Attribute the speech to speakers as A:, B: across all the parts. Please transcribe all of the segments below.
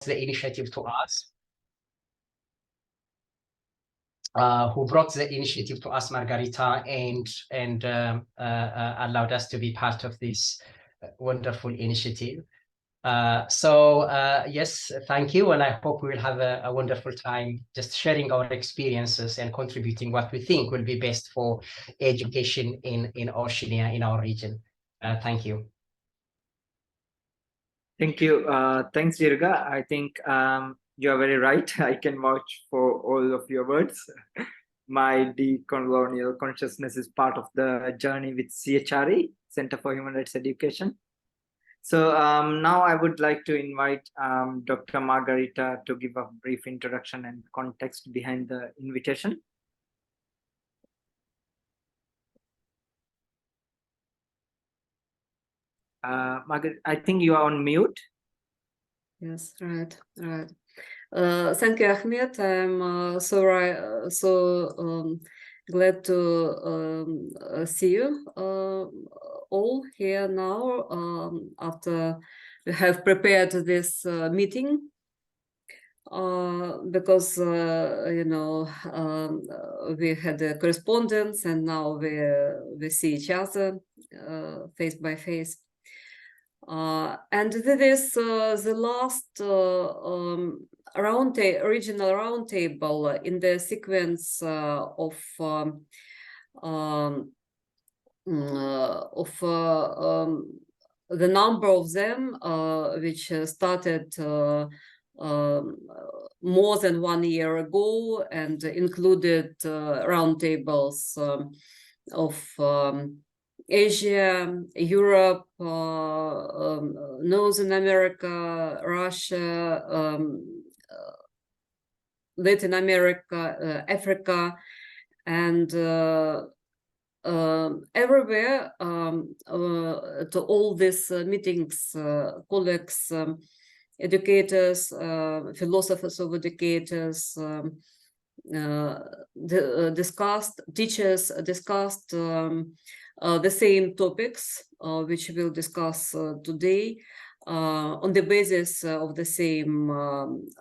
A: the initiative to us. Who brought the initiative to us, Margarita, and allowed us to be part of this wonderful initiative. Yes, thank you, and I hope we will have a wonderful time just sharing our experiences and contributing what we think will be best for education in Oceania, in our region. Thank you.
B: Thank you. Thanks, Jirga. I think you are very right. I can vouch for all of your words. My decolonial consciousness is part of the journey with CHRE, Center for Human Rights Education. So now I would like to invite Dr. Margarita to give a brief introduction and context behind the invitation. Margaret, I think you are on mute.
C: Yes, right. Thank you, Ahmed. I'm so glad to see you all here now after we have prepared this meeting. Because you know, we had a correspondence, and now we see each other face by face. And this is the last regional roundtable in the sequence of the number of them which started more than 1 year ago and included roundtables of Asia, Europe, Northern America, Russia, Latin America, Africa, and everywhere to all these meetings, colleagues, educators, philosophers of educators, teachers discussed the same topics which we'll discuss today on the basis of the same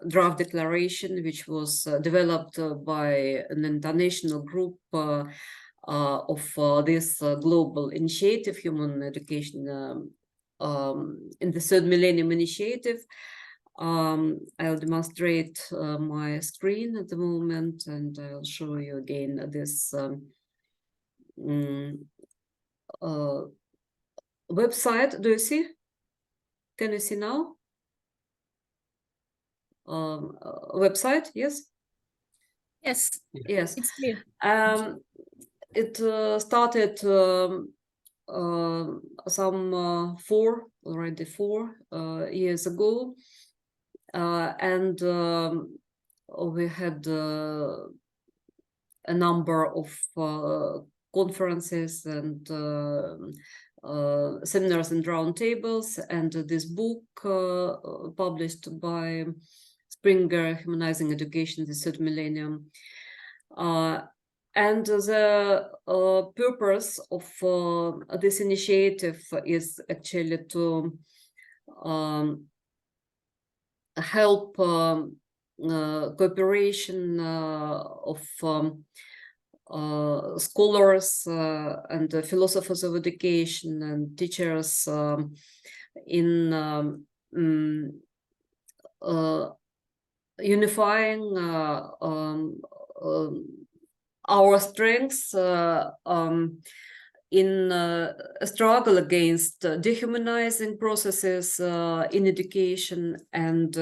C: draft declaration, which was developed by an international group of this global initiative, Human Education in the Third Millennium Initiative. I'll demonstrate my screen at the moment, and I'll show you again this website. Do you see? Can you see now? Website, yes?
D: Yes.
C: Yes.
D: It's clear.
C: It started some 4 years ago, and we had a number of conferences and seminars and roundtables, and this book published by Springer, Humanizing Education, the Third Millennium. And the purpose of this initiative is actually to help cooperation of scholars and philosophers of education and teachers in unifying our strengths in a struggle against dehumanizing processes in education and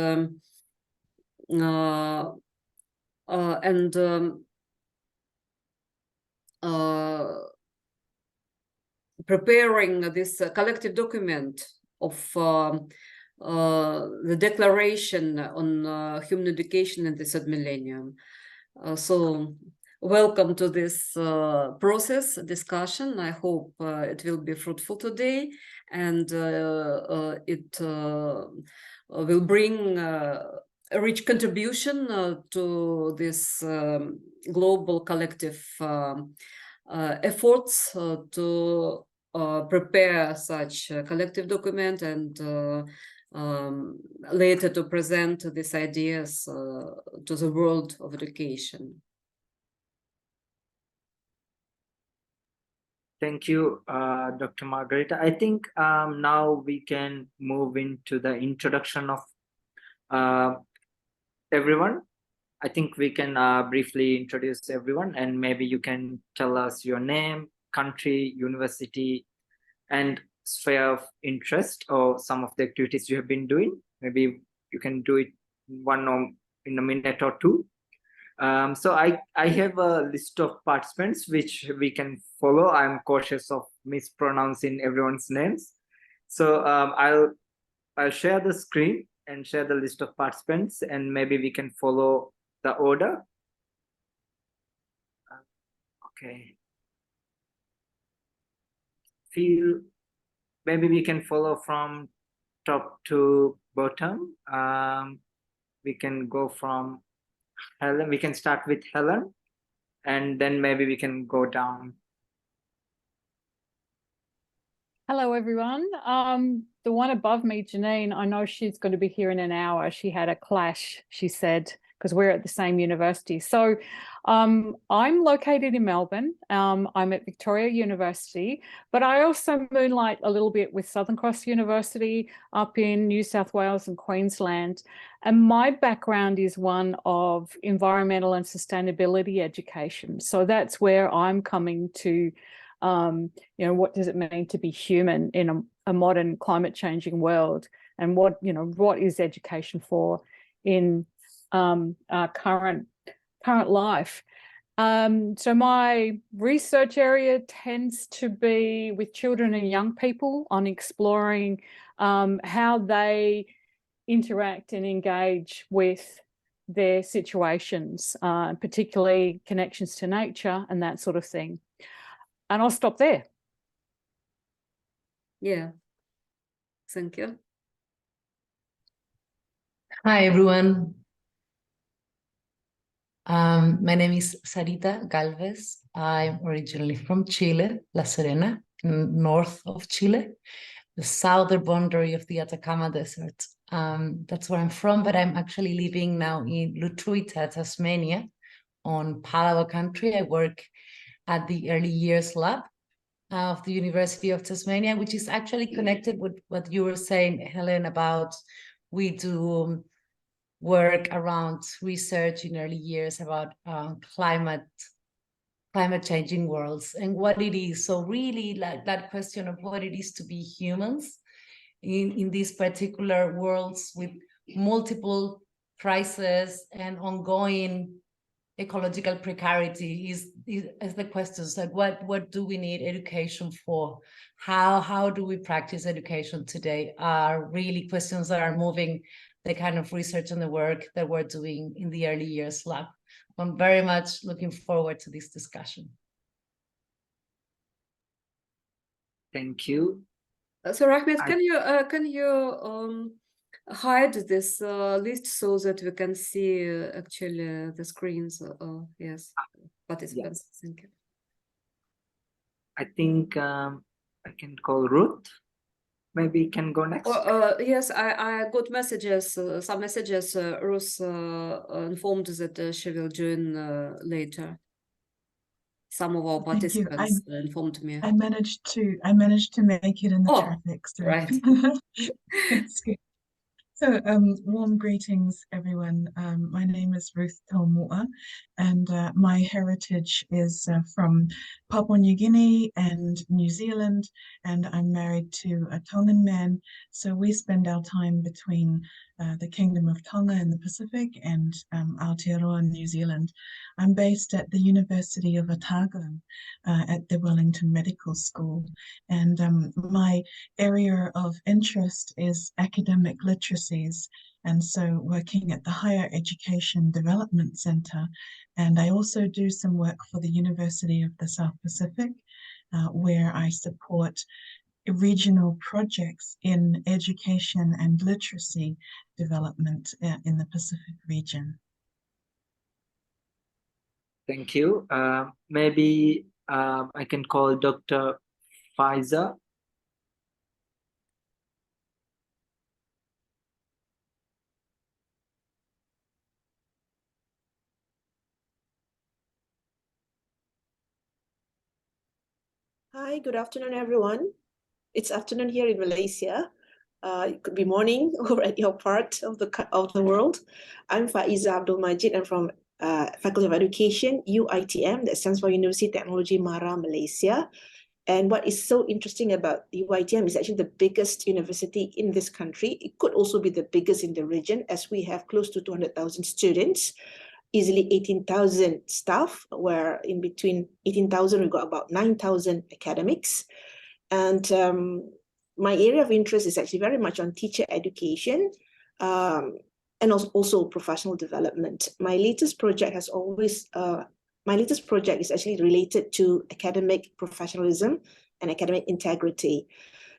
C: preparing this collective document of the Declaration on Human Education in the Third Millennium. So welcome to this process, discussion. I hope it will be fruitful today, and it will bring a rich contribution to this global collective efforts to prepare such a collective document and later to present these ideas to the world of education.
B: Thank you, Dr. Margarita. I think now we can move into the introduction of everyone. I think we can briefly introduce everyone, and maybe you can tell us your name, country, university, and sphere of interest, or some of the activities you have been doing. Maybe you can do it in a minute or two. So I have a list of participants which we can follow. I'm cautious of mispronouncing everyone's names. So I'll share the screen and share the list of participants, and maybe we can follow the order. Okay. Maybe we can follow from top to bottom. We can go from Helen. We can start with Helen, and then maybe we can go down.
E: Hello, everyone. The one above me, Janine, I know she's going to be here in an hour. She had a clash, she said, because we're at the same university. So I'm located in Melbourne. I'm at Victoria University, but I also moonlight a little bit with Southern Cross University up in New South Wales and Queensland. And my background is one of environmental and sustainability education. So that's where I'm coming to, what does it mean to be human in a modern climate changing world, and what is education for in our current life. So my research area tends to be with children and young people on exploring how they interact and engage with their situations, particularly connections to nature and that sort of thing. And I'll stop there.
C: Yeah, thank you.
F: Hi, everyone. My name is Sarita Galvez. I'm originally from Chile, La Serena, north of Chile, the southern boundary of the Atacama Desert. That's where I'm from, but I'm actually living now in Lutruwita, Tasmania, on Palawa country. I work at the Early Years Lab of the University of Tasmania, which is actually connected with what you were saying, Helen, about we do work around research in early years about climate changing worlds and what it is. So really like that question of what it is to be humans in these particular worlds with multiple crises and ongoing ecological precarity is the questions like what do we need education for? How do we practice education today are really questions that are moving the kind of research and the work that we're doing in the Early Years Lab. I'm very much looking forward to this discussion.
B: Thank you.
C: So Rahmet, can you hide this list so that we can see actually the screens? Yes, participants. Yeah. Thank you.
B: I think I can call Ruth. Maybe you can go next.
C: Yes, I got messages, some messages. Ruth informed that she will join later. Some of our participants informed me.
G: I managed to make it in the traffic. So.
C: Right.
G: That's good. So, warm greetings, everyone. My name is Ruth Tolmua, and my heritage is from Papua New Guinea and New Zealand, and I'm married to a Tongan man. So we spend our time between the Kingdom of Tonga in the Pacific and Aotearoa in New Zealand. I'm based at the University of Otago at the Wellington Medical School, and my area of interest is academic literacies, and so working at the Higher Education Development Center. And I also do some work for the University of the South Pacific, where I support regional projects in education and literacy development in the Pacific region.
B: Thank you. Maybe I can call Dr. Faiza.
H: Hi, good afternoon, everyone. It's afternoon here in Malaysia. It could be morning over at your part of the world. I'm Faiza Abdul Majid. I'm from Faculty of Education, UITM, that stands for University Technology Mara, Malaysia. And what is so interesting about UITM is actually the biggest university in this country. It could also be the biggest in the region, as we have close to 200,000 students, easily 18,000 staff, where in between 18,000, we've got about 9,000 academics. And my area of interest is actually very much on teacher education and also professional development. My latest project is actually related to academic professionalism and academic integrity.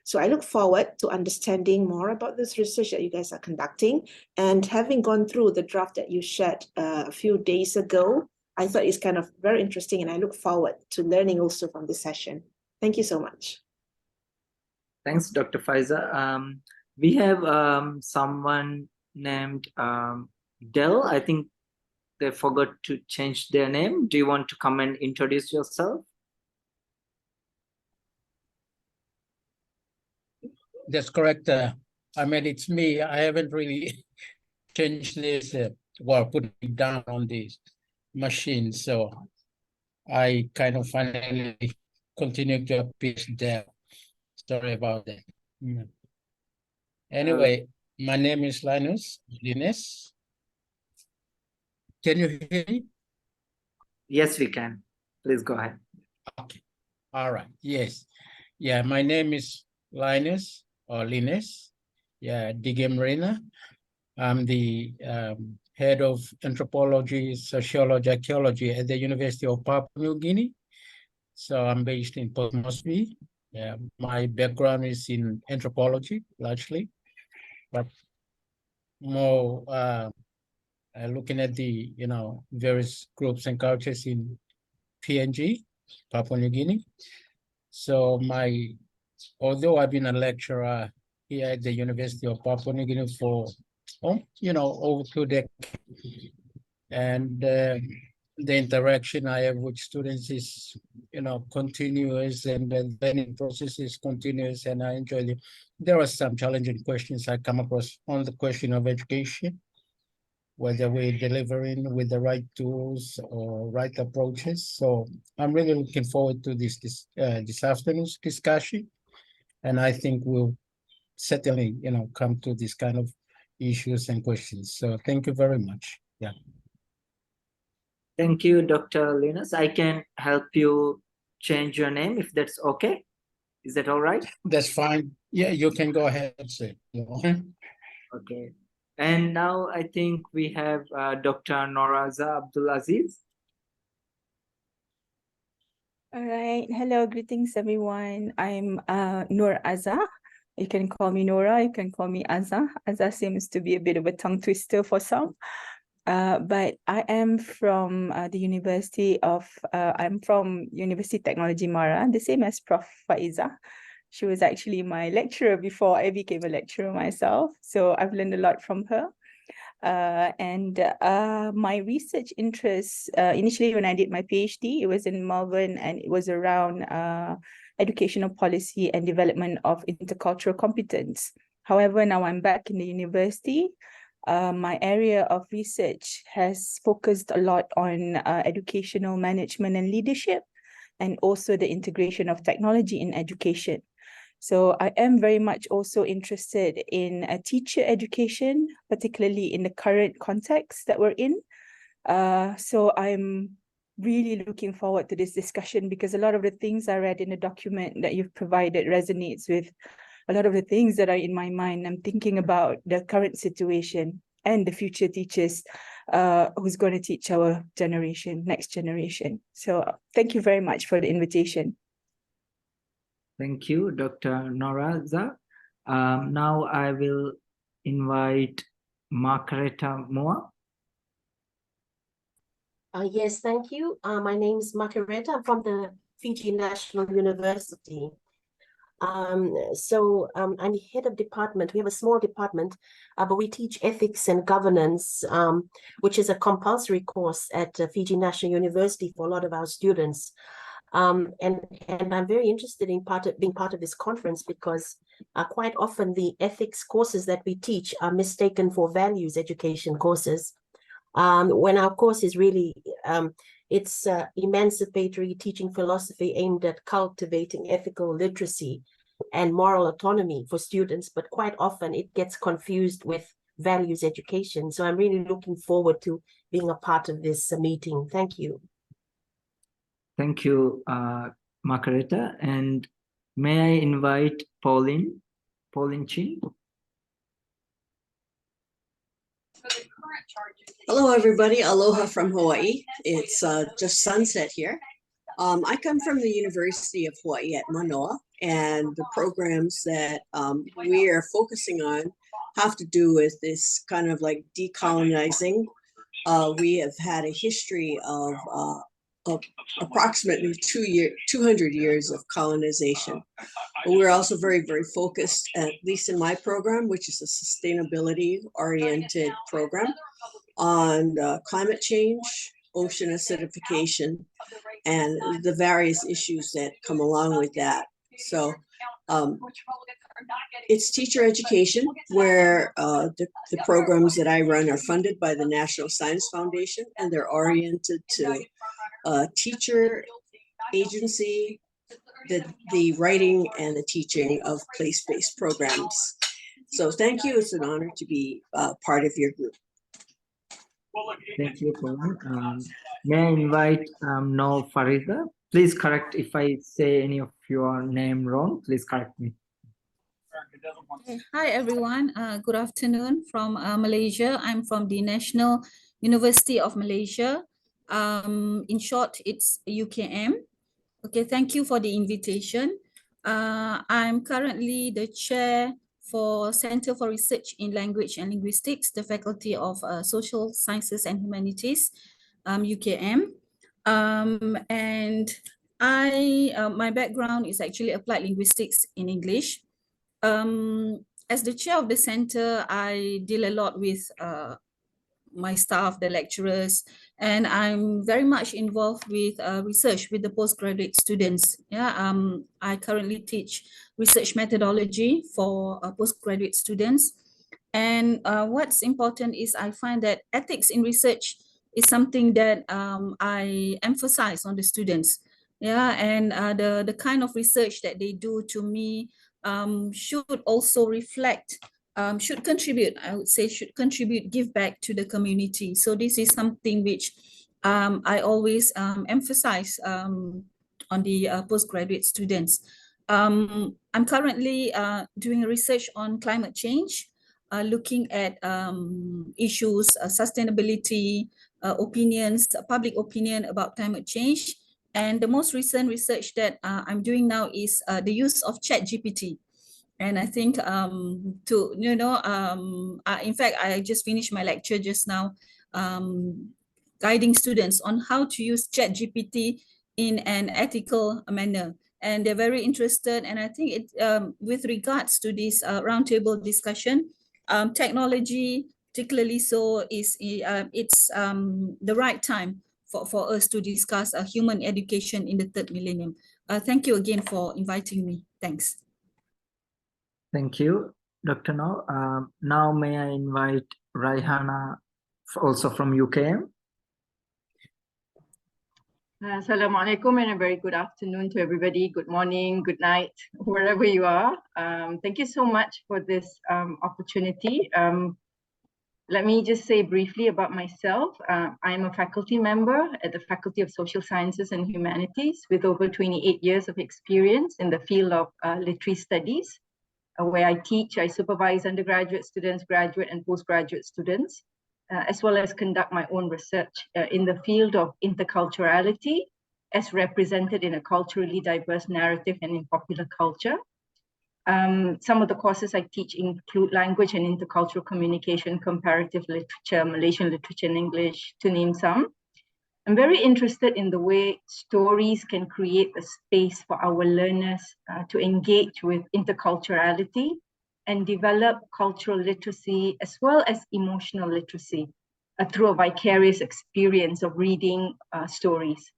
H: So I look forward to understanding more about this research that you guys are conducting. And having gone through the draft that you shared a few days ago, I thought it's kind of very interesting, and I look forward to learning also from this session. Thank you so much.
B: Thanks, Dr. Faiza. We have someone named Del. I think they forgot to change their name. Do you want to come and introduce yourself?
I: That's correct. Ahmed, it's me. I haven't really changed this, well, put it down on this machine. So I kind of finally continue to appear there. Sorry about that. Anyway, my name is Linus. Can you hear me?
B: Yes, we can. Please go ahead.
I: Okay. All right. Yes. Yeah, my name is Linus or Linus. Yeah, Digem Marina. I'm the head of anthropology, sociology, archaeology at the University of Papua New Guinea. So I'm based in Port Moresby. Yeah, my background is in anthropology, largely, but more looking at the various groups and cultures in PNG, Papua New Guinea. So although I've been a lecturer here at the University of Papua New Guinea for over 2 decades, and the interaction I have with students is continuous, and the learning process is continuous, and I enjoy it. There are some challenging questions I come across on the question of education, whether we're delivering with the right tools or right approaches. So I'm really looking forward to this afternoon's discussion, and I think we'll certainly come to this kind of issues and questions. So thank you very much. Yeah.
B: Thank you, Dr. Linus. I can help you change your name if that's okay. Is that all right?
I: That's fine. Yeah, you can go ahead and say.
B: Okay. And now I think we have Dr. Noraza Abdulaziz.
J: All right. Hello, greetings, everyone. I'm Noor Azza. You can call me Nora, you can call me Azza. Azza seems to be a bit of a tongue twister for some. But I am from I'm from University Technology Mara, the same as Prof. Faiza. She was actually my lecturer before I became a lecturer myself. So I've learned a lot from her. My research interests, initially when I did my PhD, it was in Melbourne, and it was around educational policy and development of intercultural competence. However, now I'm back in the university. My area of research has focused a lot on educational management and leadership, and also the integration of technology in education. So I am very much also interested in teacher education, particularly in the current context that we're in. So I'm really looking forward to this discussion, because a lot of the things I read in the document that you've provided resonates with a lot of the things that are in my mind. I'm thinking about the current situation and the future teachers who's going to teach our next generation. So thank you very much for the invitation.
B: Thank you, Dr. Noraza. Now I will invite Margareta Moa.
K: Yes, thank you. My name is Margareta. I'm from the Fiji National University. I'm head of department. We have a small department, but we teach ethics and governance, which is a compulsory course at Fiji National University for a lot of our students. And I'm very interested in being part of this conference because quite often the ethics courses that we teach are mistaken for values education courses. When our course is really, it's emancipatory teaching philosophy aimed at cultivating ethical literacy and moral autonomy for students, but quite often it gets confused with values education. So I'm really looking forward to being a part of this meeting. Thank you.
B: Thank you, Margareta. And may I invite Pauline Chin?
L: Hello, everybody. Aloha from Hawaii. It's just sunset here. I come from the University of Hawaii at Manoa, and the programs that we are focusing on have to do with this kind of like decolonizing. We have had a history of approximately 200 years of colonization. But we're also very, very focused, at least in my program, which is a sustainability-oriented program, on climate change, ocean acidification, and the various issues that come along with that. So it's teacher education, where the programs that I run are funded by the National Science Foundation, and they're oriented to teacher agency, the writing and the teaching of place-based programs. So thank you. It's an honor to be part of your group.
B: Thank you, Pauline. May I invite No Farida? Please correct if I say any of your name wrong. Please correct me.
D: Hi, everyone. Good afternoon from Malaysia. I'm from the National University of Malaysia. In short, it's UKM. Okay, thank you for the invitation. I'm currently the chair for Center for Research in Language and Linguistics, the Faculty of Social Sciences and Humanities, UKM. And my background is actually applied linguistics in English. As the chair of the center, I deal a lot with my staff, the lecturers, and I'm very much involved with research with the postgraduate students. Yeah, I currently teach research methodology for postgraduate students. And what's important is I find that ethics in research is something that I emphasize on the students. Yeah, and the kind of research that they do, to me, should also reflect, should contribute, I would say, should contribute, give back to the community. So this is something which I always emphasize on the postgraduate students. I'm currently doing research on climate change, looking at issues, sustainability, opinions, public opinion about climate change. And the most recent research that I'm doing now is the use of ChatGPT. And I think in fact, I just finished my lecture just now, guiding students on how to use ChatGPT in an ethical manner. And they're very interested. And I think it, with regards to this roundtable discussion, technology, particularly so, is it's the right time for us to discuss human education in the third millennium. Thank you again for inviting me. Thanks.
B: Thank you, Dr. No. Now may I invite Raihana, also from UKM.
M: Assalamualaikum and a very good afternoon to everybody. Good morning, good night, wherever you are. Thank you so much for this opportunity. Let me just say briefly about myself. I'm a faculty member at the Faculty of Social Sciences and Humanities with over 28 years of experience in the field of literary studies, where I teach, I supervise undergraduate students, graduate and postgraduate students, as well as conduct my own research in the field of interculturality as represented in a culturally diverse narrative and in popular culture. Some of the courses I teach include language and intercultural communication, comparative literature, Malaysian literature and English, to name some. I'm very interested in the way stories can create a space for our learners to engage with interculturality and develop cultural literacy as well as emotional literacy through a vicarious experience of reading stories.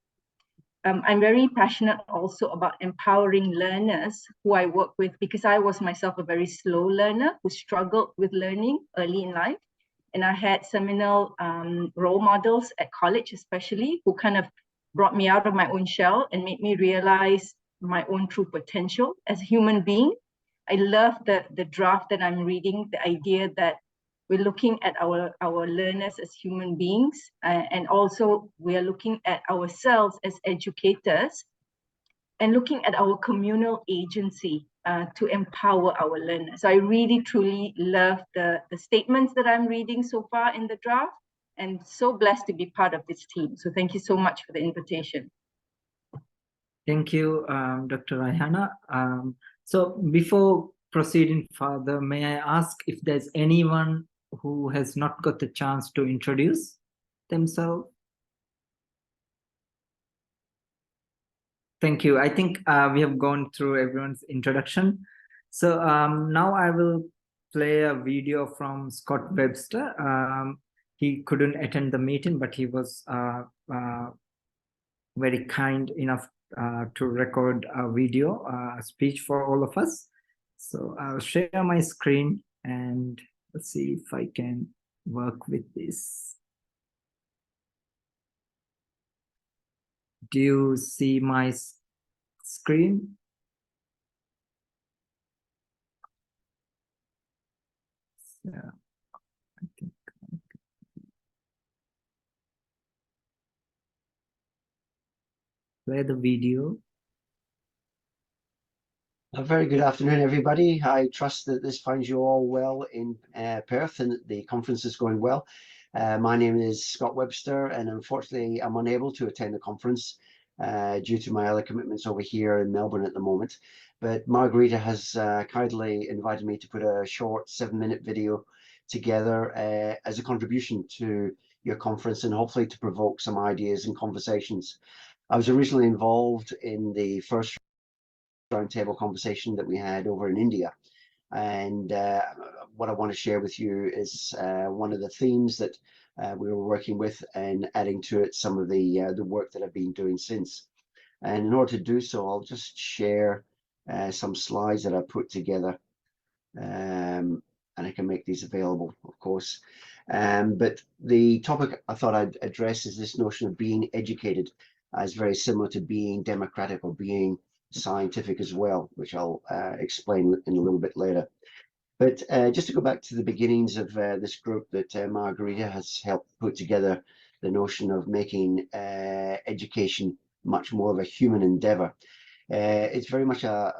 M: I'm very passionate also about empowering learners who I work with, because I was myself a very slow learner who struggled with learning early in life. And I had seminal role models at college, especially, who kind of brought me out of my own shell and made me realize my own true potential as a human being. I love the draft that I'm reading, the idea that we're looking at our learners as human beings, and also we are looking at ourselves as educators and looking at our communal agency to empower our learners. So I really, truly love the statements that I'm reading so far in the draft, and so blessed to be part of this team. So thank you so much for the invitation.
B: Thank you, Dr. Raihana. So before proceeding further, may I ask if there's anyone who has not got the chance to introduce themselves? Thank you. I think we have gone through everyone's introduction. So now I will play a video from Scott Webster. He couldn't attend the meeting, but he was very kind enough to record a video, a speech for all of us. So I'll share my screen and let's see if I can work with this. Do you see my screen? Yeah, I think. Play the video.
N: A very good afternoon, everybody. I trust that this finds you all well in Perth and that the conference is going well. My name is Scott Webster, and unfortunately I'm unable to attend the conference due to my other commitments over here in Melbourne at the moment. But Margarita has kindly invited me to put a short 7-minute video together as a contribution to your conference, and hopefully to provoke some ideas and conversations. I was originally involved in the first roundtable conversation that we had over in India, and what I want to share with you is one of the themes that we were working with, and adding to it some of the work that I've been doing since. And in order to do so, I'll just share some slides that I put together, and I can make these available, of course. But the topic I thought I'd address is this notion of being educated, as very similar to being democratic or being scientific as well, which I'll explain in a little bit later. But just to go back to the beginnings of this group that Margarita has helped put together, the notion of making education much more of a human endeavor. It's very much of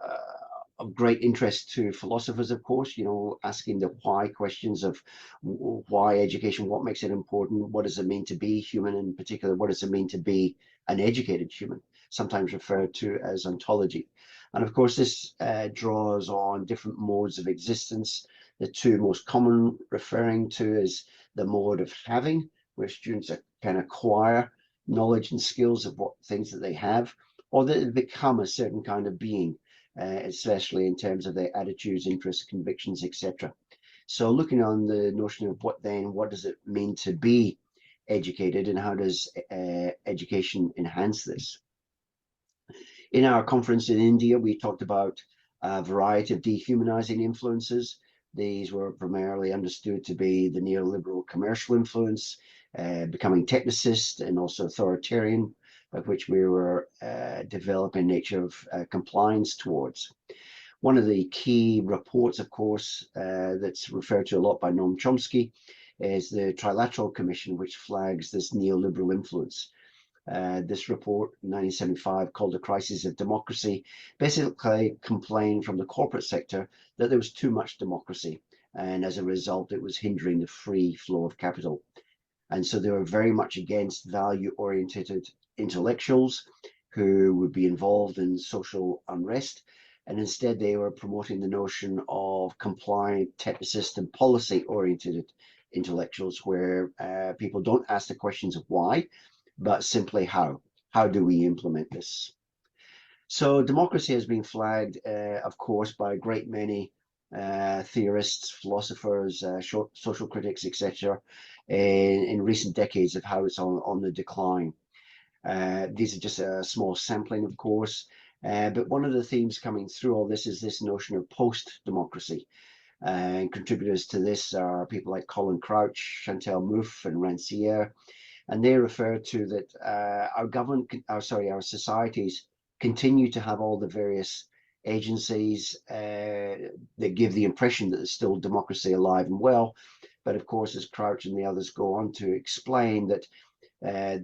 N: great interest to philosophers, of course, you know, asking the why questions of why education, what makes it important, what does it mean to be human, in particular, what does it mean to be an educated human, sometimes referred to as ontology. And of course, this draws on different modes of existence. The two most common referring to is the mode of having, where students can acquire knowledge and skills of what things that they have, or that they become a certain kind of being, especially in terms of their attitudes, interests, convictions, etc. So looking on the notion of what does it mean to be educated, and how does education enhance this? In our conference in India, we talked about a variety of dehumanizing influences. These were primarily understood to be the neoliberal commercial influence, becoming technicist and also authoritarian, of which we were developing nature of compliance towards. One of the key reports, of course, that's referred to a lot by Noam Chomsky is the Trilateral Commission, which flags this neoliberal influence. This report, 1975, called A Crisis of Democracy, basically complained from the corporate sector that there was too much democracy, and as a result, it was hindering the free flow of capital. And so they were very much against value-oriented intellectuals who would be involved in social unrest, and instead they were promoting the notion of compliant, technicist and policy-oriented intellectuals, where people don't ask the questions of why, but simply how. How do we implement this? So democracy has been flagged, of course, by a great many theorists, philosophers, social critics, etc., in recent decades, of how it's on the decline. These are just a small sampling, of course, but one of the themes coming through all this is this notion of post-democracy. And contributors to this are people like Colin Crouch, Chantal Mouffe, and Rancière, and they refer to that our societies continue to have all the various agencies that give the impression that there's still democracy alive and well. But of course, as Crouch and the others go on to explain that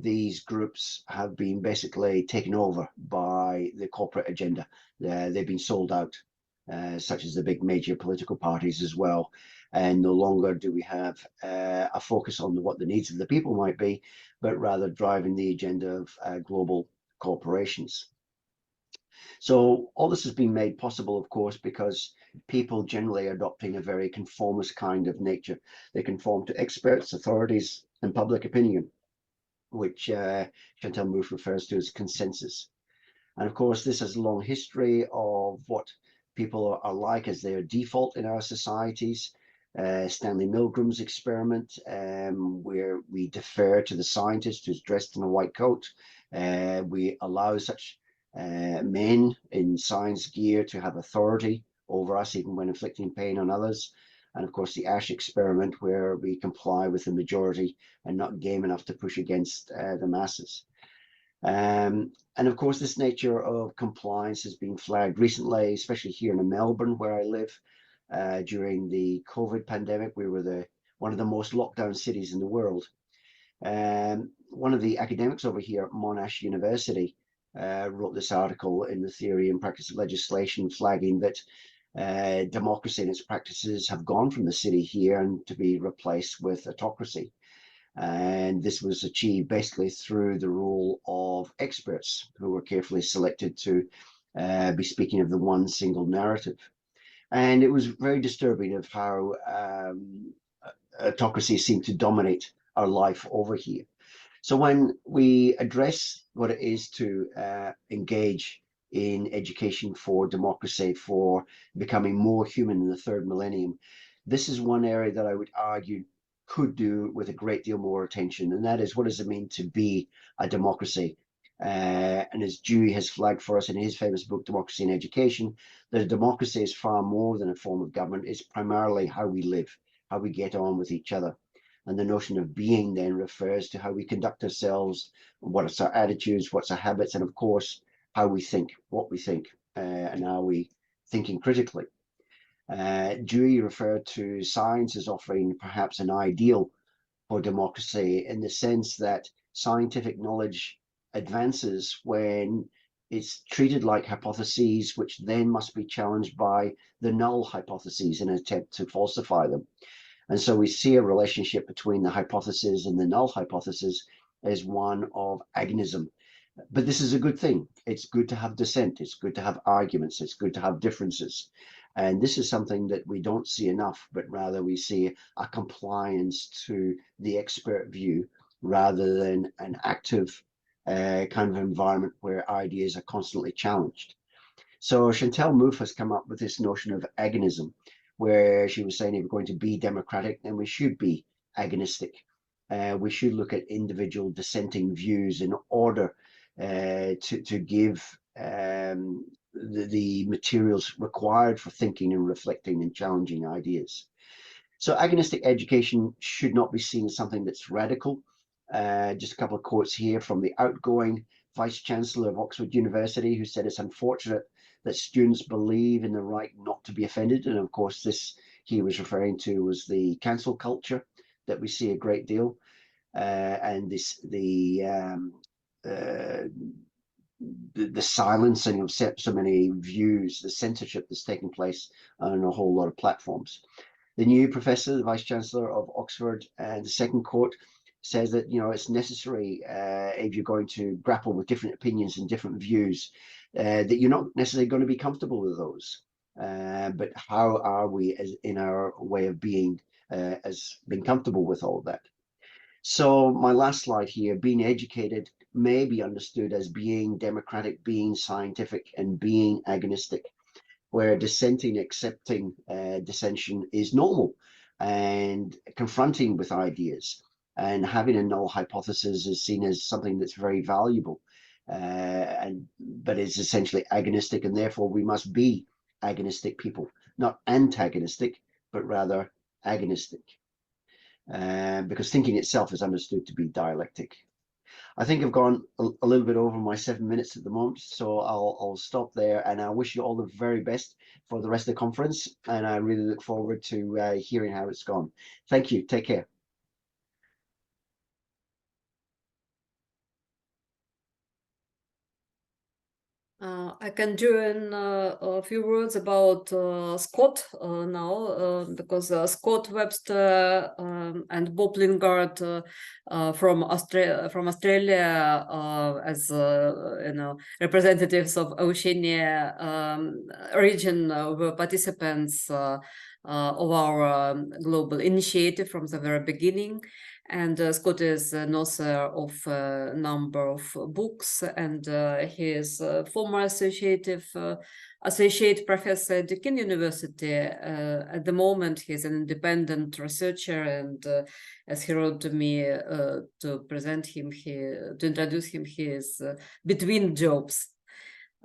N: these groups have been basically taken over by the corporate agenda. They've been sold out, such as the big major political parties as well. And no longer do we have a focus on what the needs of the people might be, but rather driving the agenda of global corporations. So all this has been made possible, of course, because people generally are adopting a very conformist kind of nature. They conform to experts, authorities, and public opinion, which Chantal Mouffe refers to as consensus. And of course, this has a long history of what people are like as their default in our societies. Stanley Milgram's experiment, where we defer to the scientist who's dressed in a white coat. We allow such men in science gear to have authority over us, even when inflicting pain on others. And of course, the Ash experiment, where we comply with the majority and not game enough to push against the masses. And of course, this nature of compliance has been flagged recently, especially here in Melbourne, where I live. During the COVID pandemic, we were one of the most locked down cities in the world. One of the academics over here at Monash University wrote this article in the Theory and Practice of Legislation, flagging that democracy and its practices have gone from the city here and to be replaced with autocracy. And this was achieved basically through the role of experts who were carefully selected to be speaking of the one single narrative. And it was very disturbing of how autocracy seemed to dominate our life over here. So when we address what it is to engage in education for democracy, for becoming more human in the third millennium, this is one area that I would argue could do with a great deal more attention. And that is, what does it mean to be a democracy? And as Dewey has flagged for us in his famous book, Democracy in Education, that a democracy is far more than a form of government. It's primarily how we live, how we get on with each other. And the notion of being then refers to how we conduct ourselves, what's our attitudes, what's our habits, and of course, how we think, what we think, and are we thinking critically. Dewey referred to science as offering perhaps an ideal for democracy, in the sense that scientific knowledge advances when it's treated like hypotheses, which then must be challenged by the null hypotheses in an attempt to falsify them. And so we see a relationship between the hypothesis and the null hypothesis as one of agonism. But this is a good thing. It's good to have dissent. It's good to have arguments. It's good to have differences. And this is something that we don't see enough, but rather we see a compliance to the expert view rather than an active kind of environment where ideas are constantly challenged. So Chantal Mouffe has come up with this notion of agonism, where she was saying if we're going to be democratic, then we should be agonistic. We should look at individual dissenting views in order to give the materials required for thinking and reflecting and challenging ideas. So agonistic education should not be seen as something that's radical. Just a couple of quotes here from the outgoing Vice Chancellor of Oxford University, who said it's unfortunate that students believe in the right not to be offended. And of course, this he was referring to was the cancel culture that we see a great deal. And the silencing of so many views, the censorship that's taking place on a whole lot of platforms. The new professor, the Vice Chancellor of Oxford, and the second quote says that, you know, it's necessary if you're going to grapple with different opinions and different views, that you're not necessarily going to be comfortable with those. But how are we as in our way of being as being comfortable with all of that? So my last slide here, being educated may be understood as being democratic, being scientific, and being agonistic, where dissenting, accepting dissension is normal, and confronting with ideas. and having a null hypothesis is seen as something that's very valuable, but it's essentially agonistic, and therefore we must be agonistic people, not antagonistic, but rather agonistic, because thinking itself is understood to be dialectic. I think I've gone a little bit over my 7 minutes at the moment, so I'll stop there, and I wish you all the very best for the rest of the conference, and I really look forward to hearing how it's gone. Thank you. Take care.
C: I can join a few words about Scott now, because Scott Webster and Bob Lingard from Australia, as representatives of Oceania region, were participants of our global initiative from the very beginning. And Scott is an author of a number of books, and he is former associate professor at Deakin University. At the moment, he's an independent researcher, and as he wrote to me to present him, to introduce him, he is between jobs.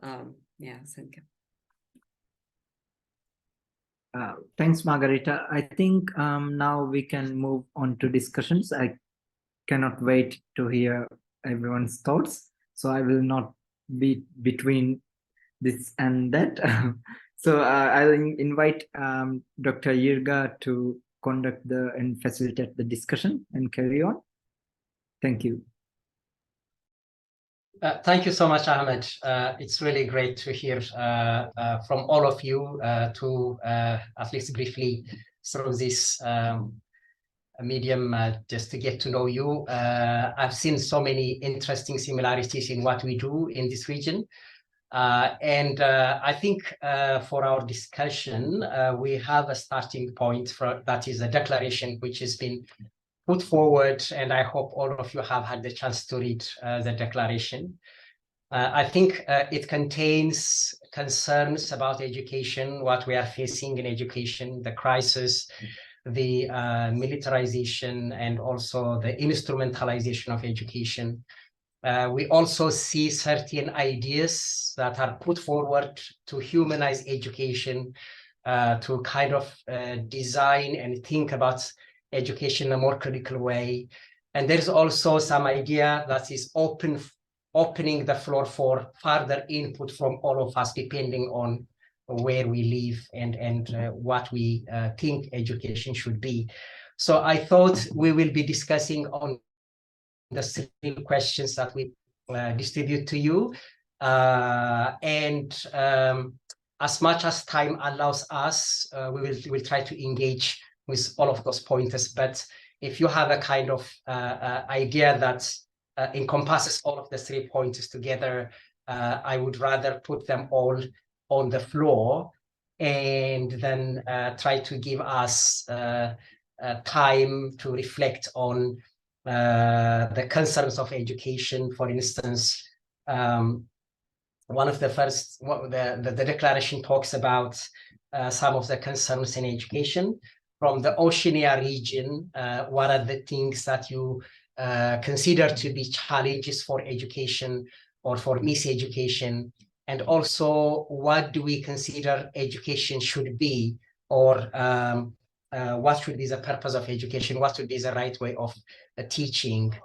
C: Yeah, thank you.
B: Thanks, Margarita. I think now we can move on to discussions. I cannot wait to hear everyone's thoughts, so I will not be between this and that. So I'll invite Dr. Jirga to conduct and facilitate the discussion and carry on. Thank you.
A: Thank you so much, Ahmed. It's really great to hear from all of you to at least briefly through this medium, just to get to know you. I've seen so many interesting similarities in what we do in this region. And I think for our discussion, we have a starting point that is a declaration which has been put forward, and I hope all of you have had the chance to read the declaration. I think it contains concerns about education, what we are facing in education, the crisis, the militarization, and also the instrumentalization of education. We also see certain ideas that are put forward to humanize education, to kind of design and think about education in a more critical way. And there's also some idea that is opening the floor for further input from all of us, depending on where we live and what we think education should be. So I thought we will be discussing on the 3 questions that we distribute to you. As much as time allows us, we will try to engage with all of those pointers. But if you have a kind of idea that encompasses all of the 3 pointers together, I would rather put them all on the floor and then try to give us time to reflect on the concerns of education. For instance, one of the first, the declaration talks about some of the concerns in education. From the Oceania region, what are the things that you consider to be challenges for education or for miseducation? And also, what do we consider education should be, or what should be the purpose of education? What would be the right way of teaching?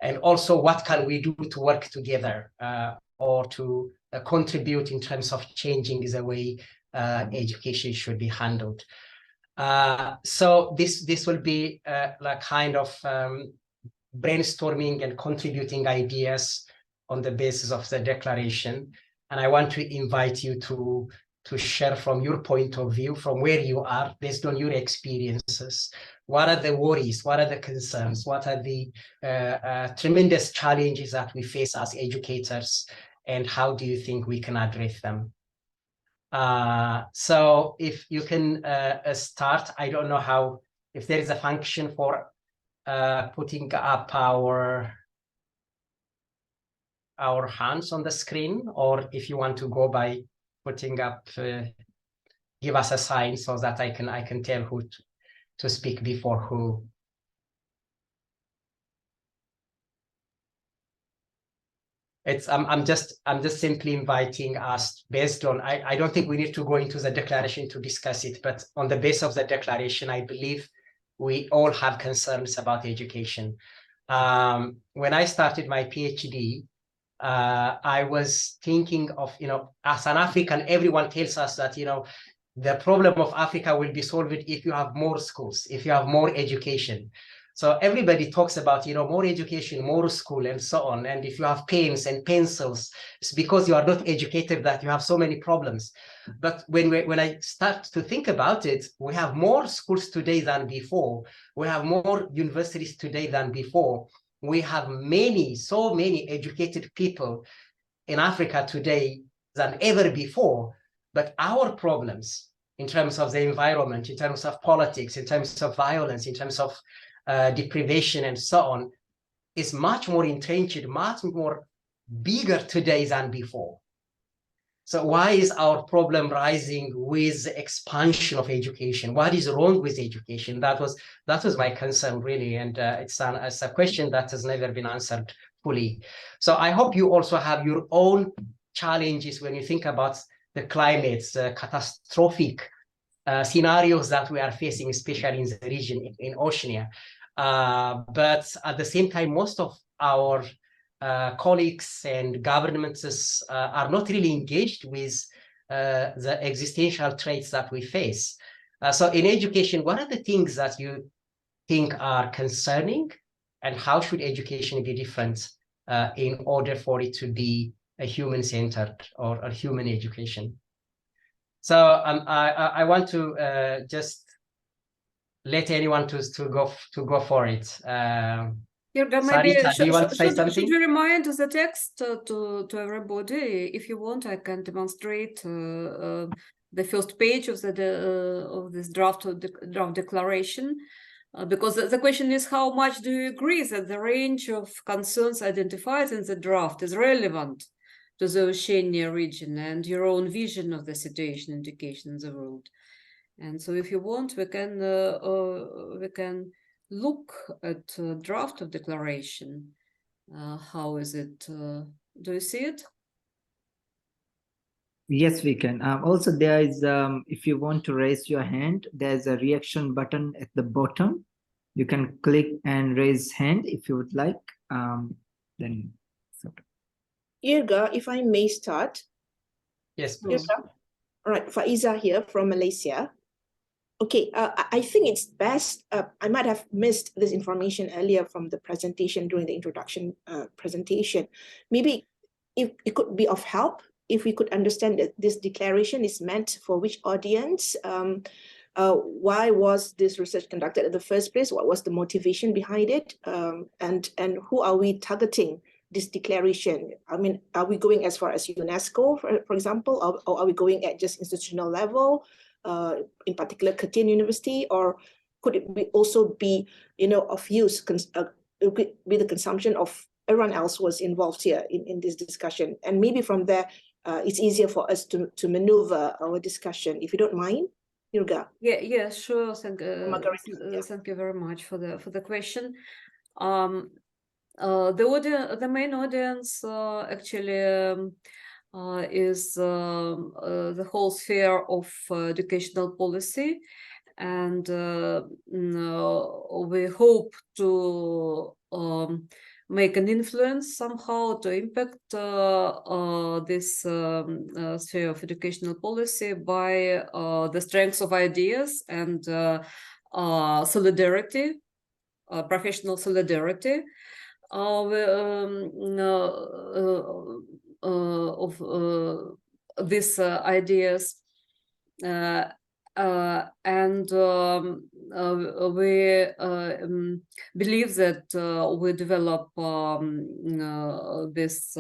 A: And also, what can we do to work together or to contribute in terms of changing the way education should be handled? So this will be like kind of brainstorming and contributing ideas on the basis of the declaration. And I want to invite you to share from your point of view, from where you are, based on your experiences. What are the worries? What are the concerns? What are the tremendous challenges that we face as educators? And how do you think we can address them? So if you can start, I don't know if there is a function for putting up our hands on the screen, or if you want to go by putting up, give us a sign so that I can tell who to speak before who. I'm just simply inviting us based on, I don't think we need to go into the declaration to discuss it, but on the base of the declaration, I believe we all have concerns about education. When I started my PhD, I was thinking of, as an African, everyone tells us that, the problem of Africa will be solved if you have more schools, if you have more education. So everybody talks about, more education, more school, and so on. And if you have pens and pencils, it's because you are not educated that you have so many problems. But when I start to think about it, we have more schools today than before. We have more universities today than before. We have so many educated people in Africa today than ever before. But our problems in terms of the environment, in terms of politics, in terms of violence, in terms of deprivation and so on, is much more entrenched, much more bigger today than before. So why is our problem rising with the expansion of education? What is wrong with education? That was my concern, really, and it's a question that has never been answered fully. So I hope you also have your own challenges when you think about the climates, catastrophic scenarios that we are facing, especially in the region in Oceania. But at the same time, most of our colleagues and governments are not really engaged with the existential traits that we face. So in education, what are the things that you think are concerning, and how should education be different in order for it to be a human-centered or a human education? So I want to just let anyone to go for it.
C: Maybe
A: Sarita, do you want to say something?
C: should we remind the text to everybody? If you want, I can demonstrate the first page of this draft declaration, because the question is, how much do you agree that the range of concerns identified in the draft is relevant to the Oceania region and your own vision of the situation in education in the world? And so, if you want, we can look at draft of declaration. How is it? Do you see it?
B: Yes, we can. Also, there is, if you want to raise your hand, there's a reaction button at the bottom. You can click and raise hand if you would like. Then,
H: Irga, if I may start.
A: Yes, please.
H: Irga? All right, Faiza here from Malaysia. Okay, I think it's best, I might have missed this information earlier from the presentation during the introduction presentation. Maybe if it could be of help if we could understand that this declaration is meant for which audience, why was this research conducted in the first place, what was the motivation behind it, and who are we targeting this declaration? I mean, are we going as far as UNESCO, for example, or are we going at just institutional level? In particular, Curtin University, or could it also be, of use, with the consumption of everyone else who was involved here in this discussion? And maybe from there, it's easier for us to maneuver our discussion, if you don't mind, Irga.
C: Yeah, sure. Thank you very much for the question. The main audience actually is the whole sphere of educational policy, and we hope to make an influence somehow to impact this sphere of educational policy by the strength of ideas and solidarity, professional solidarity. Of these ideas, and we believe that we develop this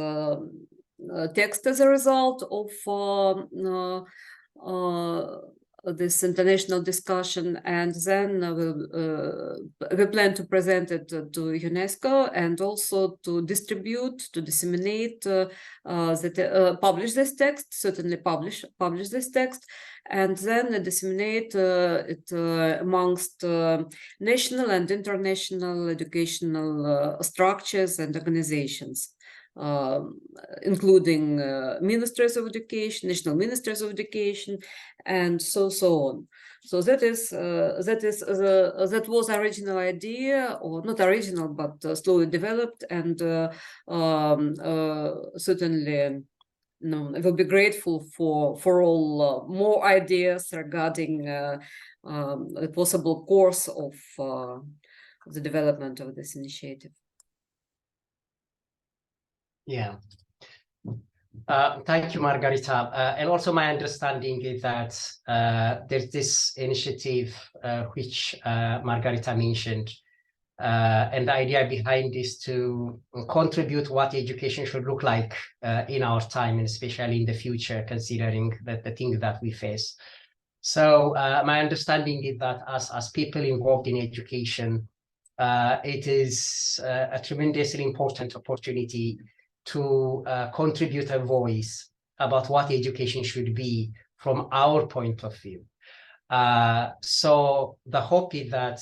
C: text as a result of this international discussion, and then we plan to present it to UNESCO and also to distribute, to disseminate, publish this text, certainly publish this text, and then disseminate it amongst national and international educational structures and organizations. including ministers of education, national ministers of education, and so on. So that was original idea, or not original, but slowly developed, and certainly. No, I will be grateful for all more ideas regarding the possible course of the development of this initiative.
A: Yeah. Thank you, Margarita. And also my understanding is that there's this initiative which Margarita mentioned. And the idea behind is to contribute what education should look like in our time, and especially in the future, considering the things that we face. So my understanding is that as people involved in education, it is a tremendously important opportunity to contribute a voice about what education should be from our point of view. So the hope is that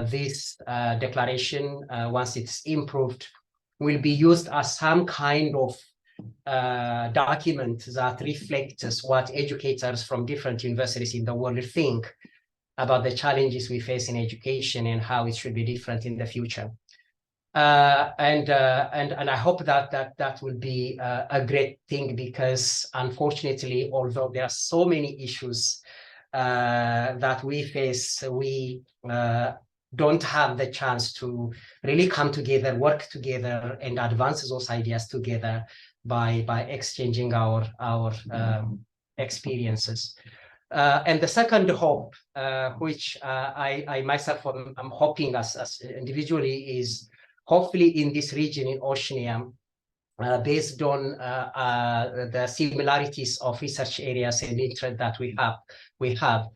A: this declaration, once it's improved, will be used as some kind of document that reflects what educators from different universities in the world think about the challenges we face in education and how it should be different in the future. And I hope that will be a great thing, because unfortunately, although there are so many issues that we face, we don't have the chance to really come together, work together, and advance those ideas together by exchanging our experiences. And the second hope, which I myself am hoping as individually, is hopefully in this region in Oceania, based on the similarities of research areas and interest that we have,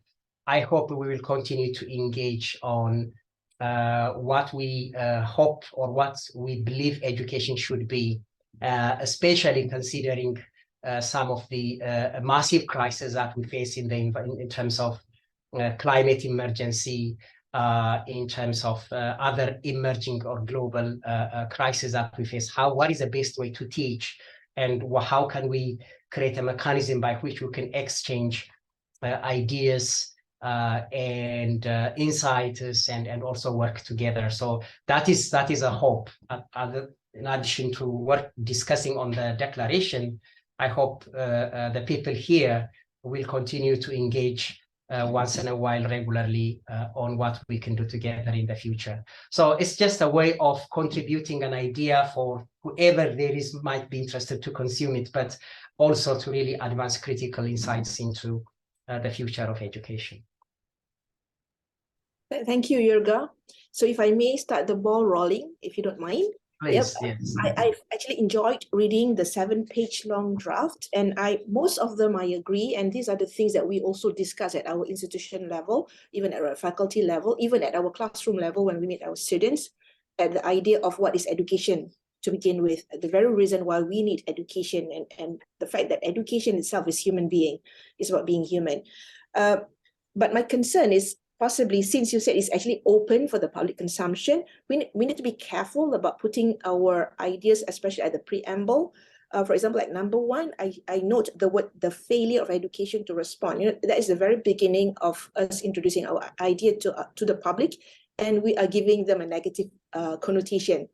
A: I hope we will continue to engage on what we hope or what we believe education should be, especially considering some of the massive crises that we face in terms of climate emergency, in terms of other emerging or global crises that we face. What is the best way to teach, and how can we create a mechanism by which we can exchange ideas and insights and also work together. So that is a hope. In addition to work discussing on the declaration, I hope the people here will continue to engage once in a while regularly on what we can do together in the future. So it's just a way of contributing an idea for whoever there is might be interested to consume it, but also to really advance critical insights into the future of education.
H: Thank you, Jurga. So if I may start the ball rolling, if you don't mind.
A: Please, yes.
H: I've actually enjoyed reading the 7-page long draft, and most of them I agree, and these are the things that we also discuss at our institution level, even at our faculty level, even at our classroom level when we meet our students, at the idea of what is education to begin with, the very reason why we need education, and the fact that education itself is human being, is about being human. But my concern is, possibly, since you said it's actually open for the public consumption, we need to be careful about putting our ideas, especially at the preamble. For example, like number 1, I note the word, the failure of education to respond. That is the very beginning of us introducing our idea to the public, and we are giving them a negative connotation.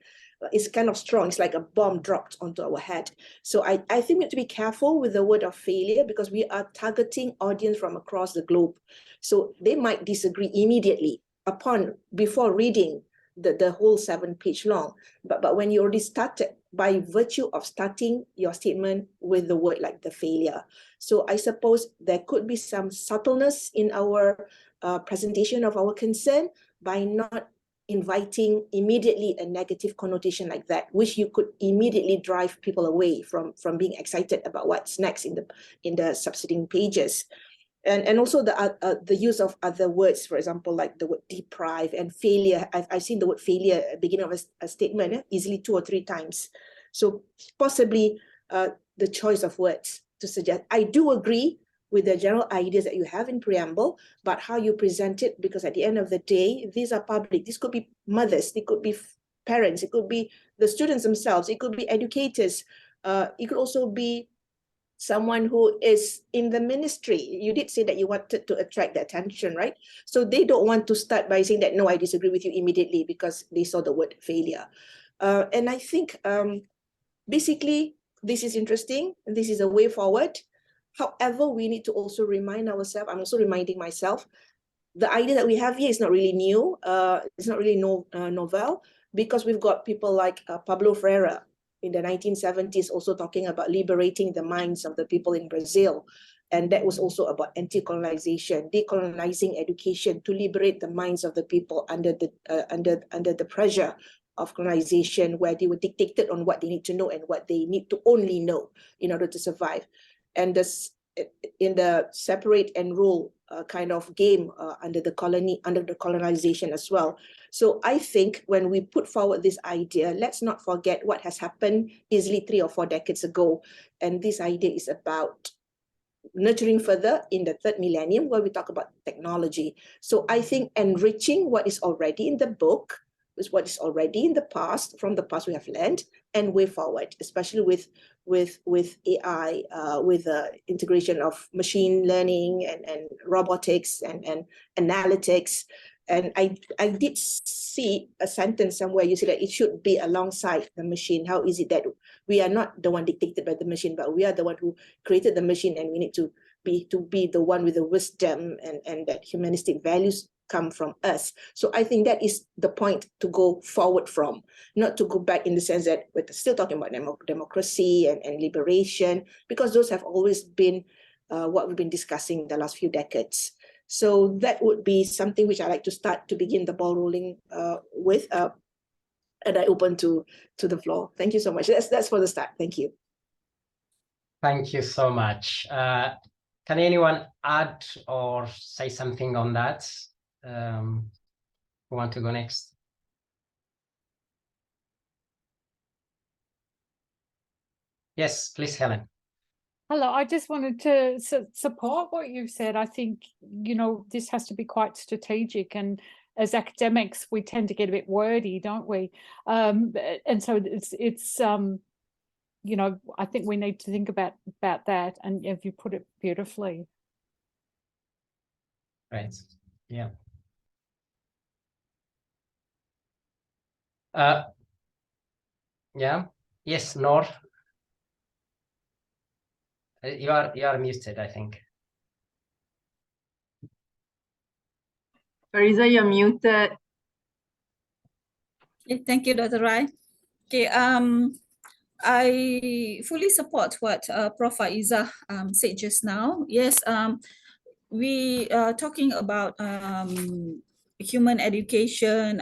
H: It's kind of strong. It's like a bomb dropped onto our head. So I think we have to be careful with the word of failure, because we are targeting audience from across the globe. So they might disagree immediately before reading the whole 7-page long. But when you already started, by virtue of starting your statement with the word like the failure. So I suppose there could be some subtleness in our presentation of our concern by not inviting immediately a negative connotation like that, which you could immediately drive people away from being excited about what's next in the succeeding pages. And also the use of other words, for example, like the word deprive and failure. I've seen the word failure at the beginning of a statement easily 2 or 3 times. So possibly the choice of words to suggest. I do agree with the general ideas that you have in preamble, but how you present it, because at the end of the day, these are public. These could be mothers, they could be parents, it could be the students themselves, it could be educators, it could also be someone who is in the ministry. You did say that you wanted to attract the attention, right? So they don't want to start by saying that, no, I disagree with you immediately because they saw the word failure. And I think basically this is interesting. This is a way forward. However, we need to also remind ourselves, I'm also reminding myself, the idea that we have here is not really new. It's not really novel, because we've got people like Pablo Freire in the 1970s also talking about liberating the minds of the people in Brazil. And that was also about anti-colonization, decolonizing education to liberate the minds of the people under the pressure of colonization, where they were dictated on what they need to know and what they need to only know in order to survive. And this, in the separate and rule kind of game under the colonization as well. So I think when we put forward this idea, let's not forget what has happened easily 3 or 4 decades ago. And this idea is about nurturing further in the 3rd millennium, where we talk about technology. So I think enriching what is already in the book is what is already in the past, from the past we have learned, and way forward, especially with AI, with the integration of machine learning and robotics and analytics. And I did see a sentence somewhere, you said that it should be alongside the machine. How is it that we are not the one dictated by the machine, but we are the one who created the machine, and we need to be the one with the wisdom and that humanistic values come from us. So I think that is the point to go forward from, not to go back in the sense that we're still talking about democracy and liberation, because those have always been what we've been discussing the last few decades. So that would be something which I like to start to begin the ball rolling with, and I open to the floor. Thank you so much. That's for the start. Thank you.
A: Thank you so much. Can anyone add or say something on that? Who want to go next? Yes, please, Helen.
E: Hello, I just wanted to support what you've said. I think, you know, this has to be quite strategic, and as academics, we tend to get a bit wordy, don't we? And so it's you know, I think we need to think about that, and if you put it beautifully.
A: Right. Yeah. Yeah. Yes, Noor. You are muted, I think.
M: Fariza, you're muted.
D: Okay, thank you, Dr. Rai. Okay, I fully support what Prof. Faiza said just now. Yes, we are talking about human education,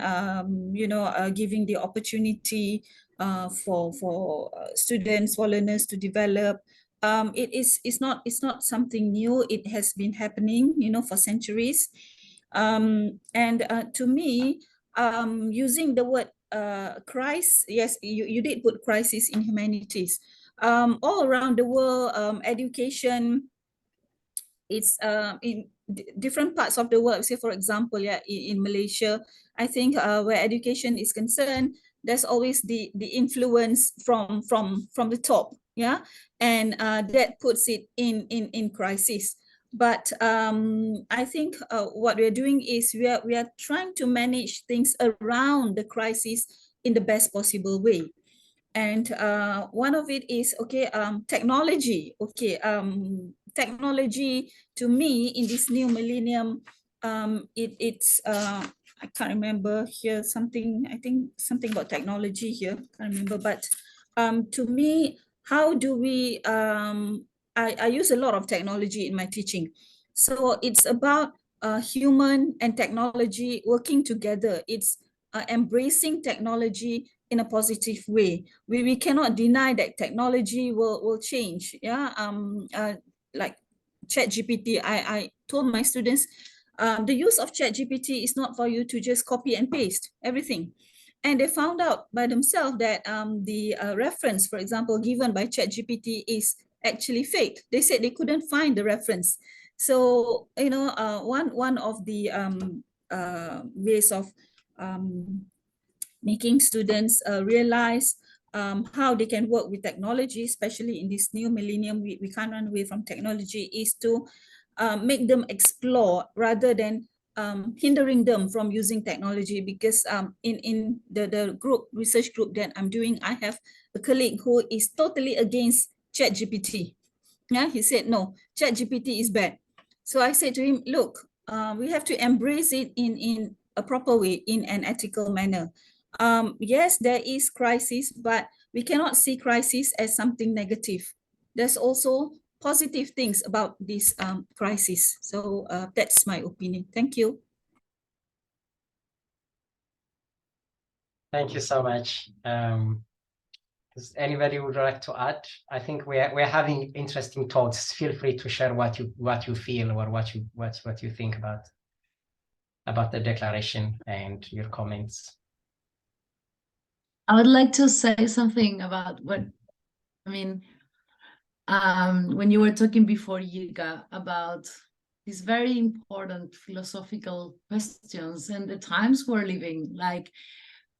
D: you know, giving the opportunity for students, for learners to develop. It's not something new. It has been happening, you know, for centuries. And to me, using the word crisis, yes, you did put crisis in humanities. All around the world, education, it's in different parts of the world. Say, for example, yeah, in Malaysia, I think where education is concerned, there's always the influence from the top, yeah, and that puts it in crisis. But I think what we're doing is we are trying to manage things around the crisis in the best possible way. And one of it is, okay, technology. Okay, technology to me in this new millennium, it's I can't remember here something. I think something about technology here. Can't remember, but to me, how do we? I use a lot of technology in my teaching, so it's about human and technology working together. It's embracing technology in a positive way. We cannot deny that technology will change. Yeah, like ChatGPT, I told my students, the use of ChatGPT is not for you to just copy and paste everything. And they found out by themselves that the reference, for example, given by ChatGPT is actually fake. They said they couldn't find the reference. So, you know, one of the ways of making students realize how they can work with technology, especially in this new millennium. We can't run away from technology, is to make them explore rather than hindering them from using technology. Because in the research group that I'm doing, I have a colleague who is totally against ChatGPT. Yeah, he said, no, ChatGPT is bad. So I said to him, look, we have to embrace it in a proper way, in an ethical manner. Yes, there is crisis, but we cannot see crisis as something negative. There's also positive things about this crisis. So that's my opinion. Thank you.
A: Thank you so much. Does anybody would like to add? I think we're having interesting thoughts. Feel free to share what you feel or what you think about the declaration and your comments.
F: I would like to say something about what, I mean, when you were talking before, Yiga, about these very important philosophical questions and the times we're living, like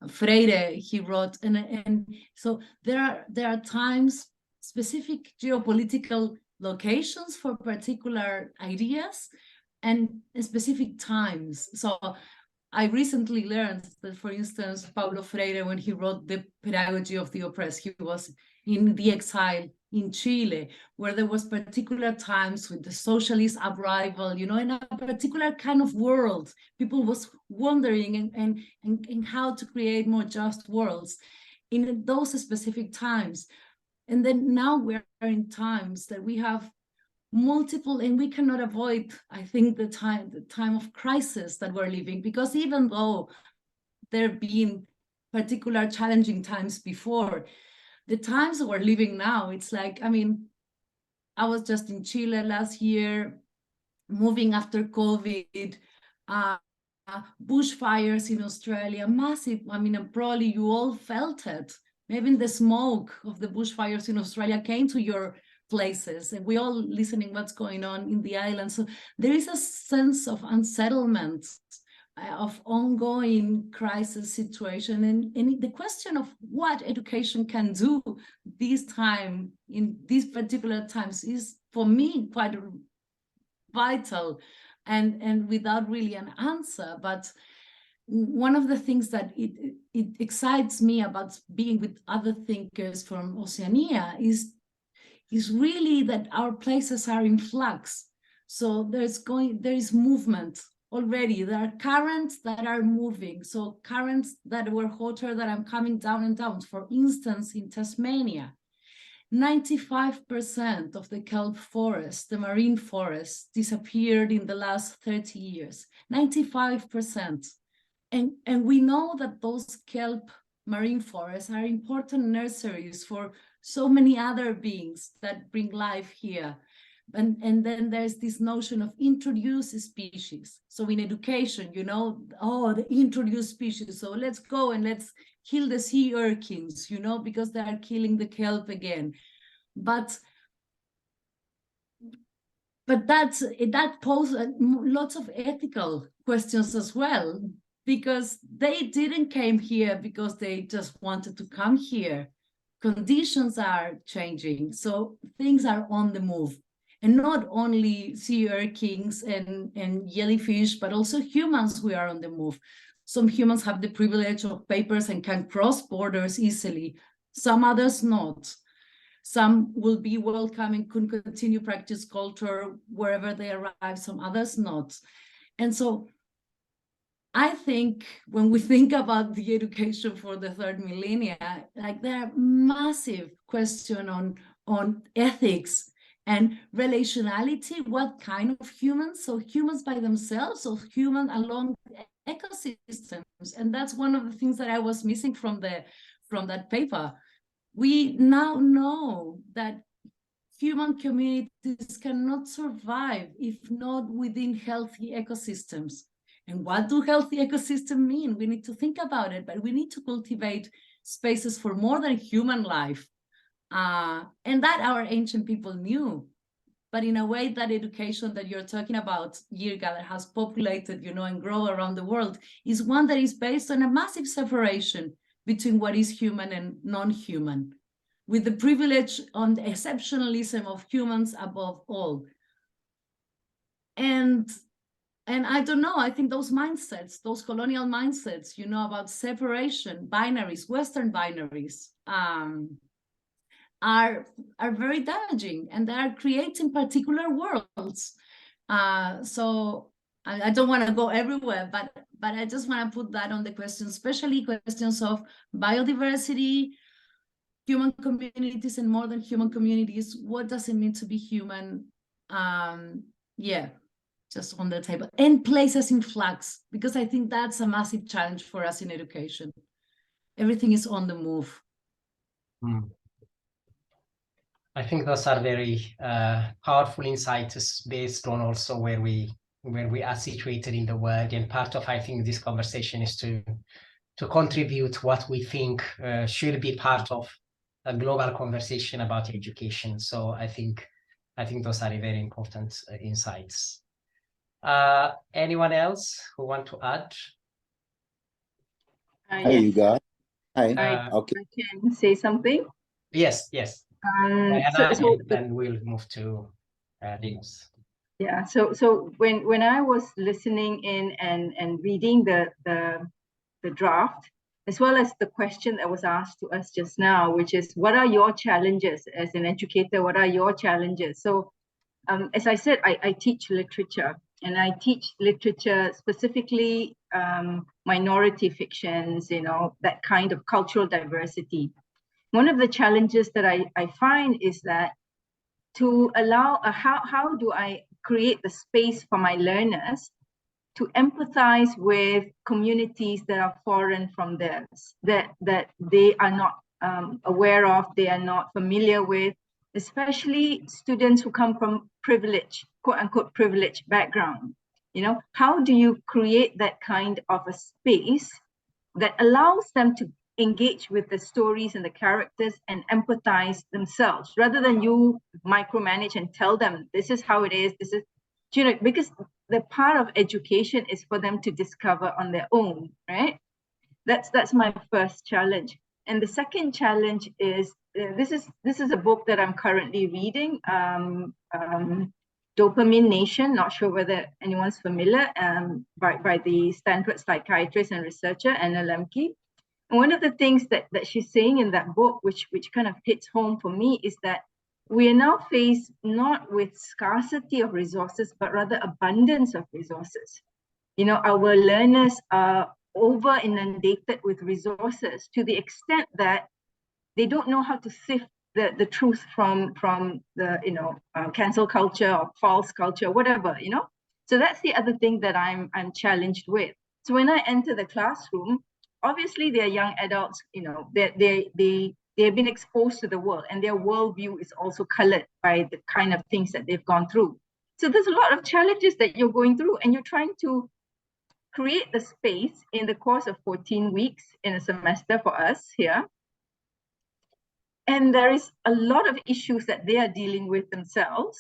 F: Freire, he wrote, and so there are times, specific geopolitical locations for particular ideas and specific times. So I recently learned that, for instance, Paulo Freire, when he wrote The Pedagogy of the Oppressed, he was in the exile in Chile, where there was particular times with the socialist uprising, you know, in a particular kind of world. People was wondering and how to create more just worlds in those specific times. And then now we're in times that we have multiple, and we cannot avoid, I think, the time of crisis that we're living, because even though there have been particular challenging times before, the times that we're living now, it's like, I mean, I was just in Chile last year, moving after COVID, bushfires in Australia, massive. I mean, probably you all felt it. Maybe the smoke of the bushfires in Australia came to your places, and we all listening what's going on in the island. So there is a sense of unsettlement, of ongoing crisis situation, and the question of what education can do this time, in these particular times, is for me quite vital, and without really an answer. But one of the things that it excites me about being with other thinkers from Oceania is really that our places are in flux. So there is movement already. There are currents that are moving. So currents that were hotter that are coming down and down. For instance, in Tasmania, 95% of the kelp forest, the marine forest, disappeared in the last 30 years. 95%. And we know that those kelp marine forests are important nurseries for so many other beings that bring life here. And then there's this notion of introduced species. So in education, you know, oh, the introduced species. So let's go and let's kill the sea urchins, you know, because they are killing the kelp again. But that poses lots of ethical questions as well, because they didn't came here because they just wanted to come here. Conditions are changing, so things are on the move. And not only sea urchins and jellyfish, but also humans, we are on the move. Some humans have the privilege of papers and can cross borders easily. Some others not. Some will be welcome and can continue practice culture wherever they arrive, some others not. And so I think when we think about the education for the third millennia, like there are massive questions on ethics and relationality. What kind of humans? So humans by themselves, or human along ecosystems? And that's one of the things that I was missing from that paper. We now know that human communities cannot survive if not within healthy ecosystems. And what do healthy ecosystems mean? We need to think about it, but we need to cultivate spaces for more than human life. And that our ancient people knew.
O: but in a way that education that you're talking about, Jirga, that has populated, and grow around the world, is one that is based on a massive separation between what is human and non-human, with the privilege on the exceptionalism of humans above all. And I don't know, I think those mindsets, those colonial mindsets, about separation, binaries, Western binaries, are very damaging, and they are creating particular worlds. So I don't want to go everywhere, but I just want to put that on the question, especially questions of biodiversity, human communities, and more than human communities. What does it mean to be human? Yeah, just on the table, and places in flux, because I think that's a massive challenge for us in education. Everything is on the move.
A: I think those are very powerful insights based on also where we are situated in the world. And part of, I think, this conversation is to contribute what we think should be part of a global conversation about education. So I think those are very important insights. Anyone else who want to add?
P: Hi, you guys. Hi.
M: Okay. I can say something.
A: Yes. Then we'll move to Linus.
M: Yeah. So when I was listening in and reading the draft, as well as the question that was asked to us just now, which is, what are your challenges as an educator? What are your challenges? So, as I said, I teach literature, and I teach literature specifically minority fictions, that kind of cultural diversity. One of the challenges that I find is that to allow, how do I create the space for my learners to empathize with communities that are foreign from theirs, that they are not aware of, they are not familiar with, especially students who come from privilege, quote unquote privileged background. How do you create that kind of a space that allows them to engage with the stories and the characters and empathize themselves, rather than you micromanage and tell them this is how it is, this is, because the part of education is for them to discover on their own, right? That's my first challenge. And the second challenge is, this is a book that I'm currently reading, Dopamine Nation, not sure whether anyone's familiar, by the Stanford psychiatrist and researcher, Anna Lemke. And one of the things that she's saying in that book, which kind of hits home for me, is that we are now faced not with scarcity of resources, but rather abundance of resources. Our learners are over inundated with resources to the extent that they don't know how to sift the truth from the cancel culture or false culture, whatever, So that's the other thing that I'm challenged with. So when I enter the classroom, obviously they're young adults, they have been exposed to the world, and their worldview is also colored by the kind of things that they've gone through. So there's a lot of challenges that you're going through, and you're trying to create the space in the course of 14 weeks in a semester for us here. And there is a lot of issues that they are dealing with themselves.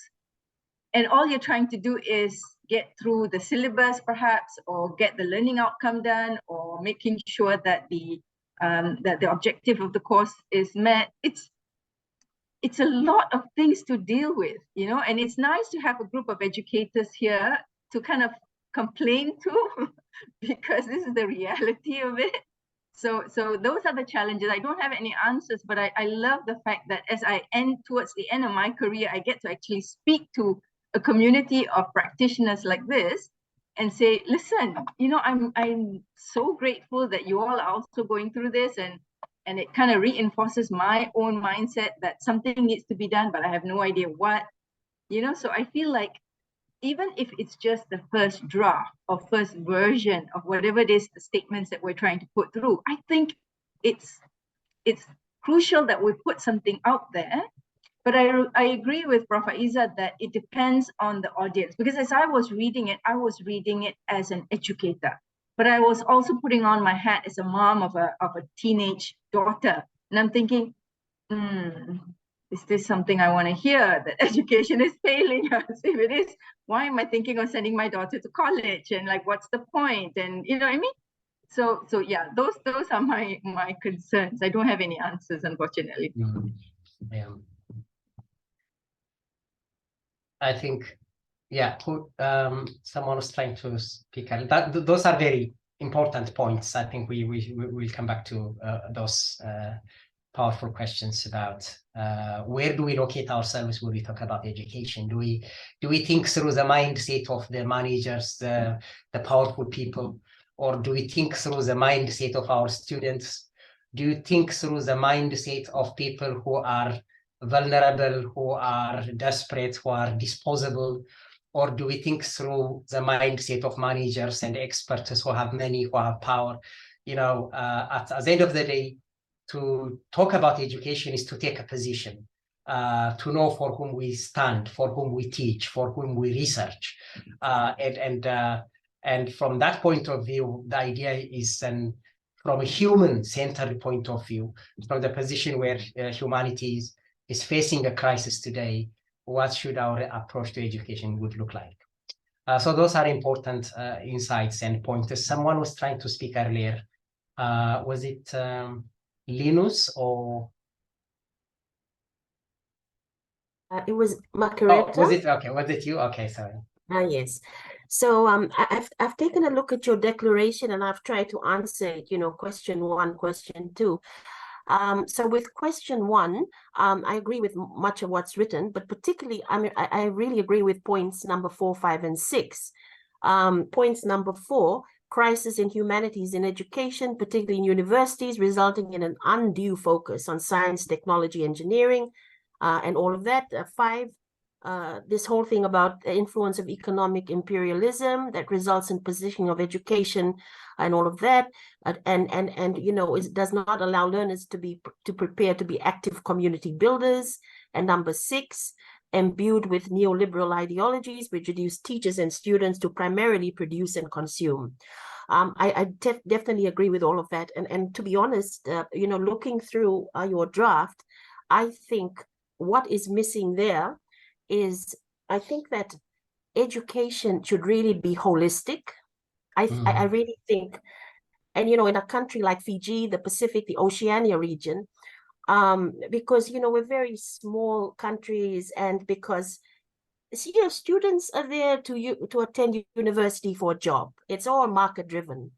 M: And all you're trying to do is get through the syllabus, perhaps, or get the learning outcome done, or making sure that the objective of the course is met. It's a lot of things to deal with, and it's nice to have a group of educators here to kind of complain to, because this is the reality of it. So those are the challenges. I don't have any answers, but I love the fact that as I end towards the end of my career, I get to actually speak to a community of practitioners like this and say, listen, I'm so grateful that you all are also going through this, and it kind of reinforces my own mindset that something needs to be done, but I have no idea what, so I feel like even if it's just the first draft or first version of whatever it is, the statements that we're trying to put through, I think it's crucial that we put something out there. But I agree with Prof. Aiza that it depends on the audience, because as I was reading it as an educator, but I was also putting on my hat as a mom of a teenage daughter. And I'm thinking, is this something I want to hear, that education is failing us? If it is, why am I thinking of sending my daughter to college? And like, what's the point? And you know what I mean? So yeah, those are my concerns. I don't have any answers, unfortunately.
A: Yeah. I think, yeah, someone was trying to speak. Those are very important points. I think we'll come back to those powerful questions about where do we locate ourselves when we talk about education? Do we think through the mindset of the managers, the powerful people, or do we think through the mindset of our students? Do you think through the mindset of people who are vulnerable, who are desperate, who are disposable? Or do we think through the mindset of managers and experts who have money, who have power? You know, at the end of the day, to talk about education is to take a position, to know for whom we stand, for whom we teach, for whom we research. And from that point of view, the idea is from a human-centered point of view, from the position where humanity is facing a crisis today, what should our approach to education would look like? So those are important insights and pointers. Someone was trying to speak earlier. Was it Linus or?
K: It was Macaretta.
A: Oh, was it? Okay, was it you? Okay, sorry.
K: Yes. So I've taken a look at your declaration and I've tried to answer it, you know, question 1, question 2. So with question 1, I agree with much of what's written, but particularly, I really agree with points number 4, 5, and 6. Points number 4, crisis in humanities in education, particularly in universities, resulting in an undue focus on science, technology, engineering, and all of that. 5, this whole thing about the influence of economic imperialism that results in positioning of education and all of that, and you know, it does not allow learners to prepare to be active community builders. And number 6, imbued with neoliberal ideologies which reduce teachers and students to primarily produce and consume. I definitely agree with all of that. And to be honest, you know, looking through your draft, I think what is missing there is, I think that education should really be holistic. I really think, and you know, in a country like Fiji, the Pacific, the Oceania region, because you know, we're very small countries, and because you know, students are there to attend university for a job. It's all market driven.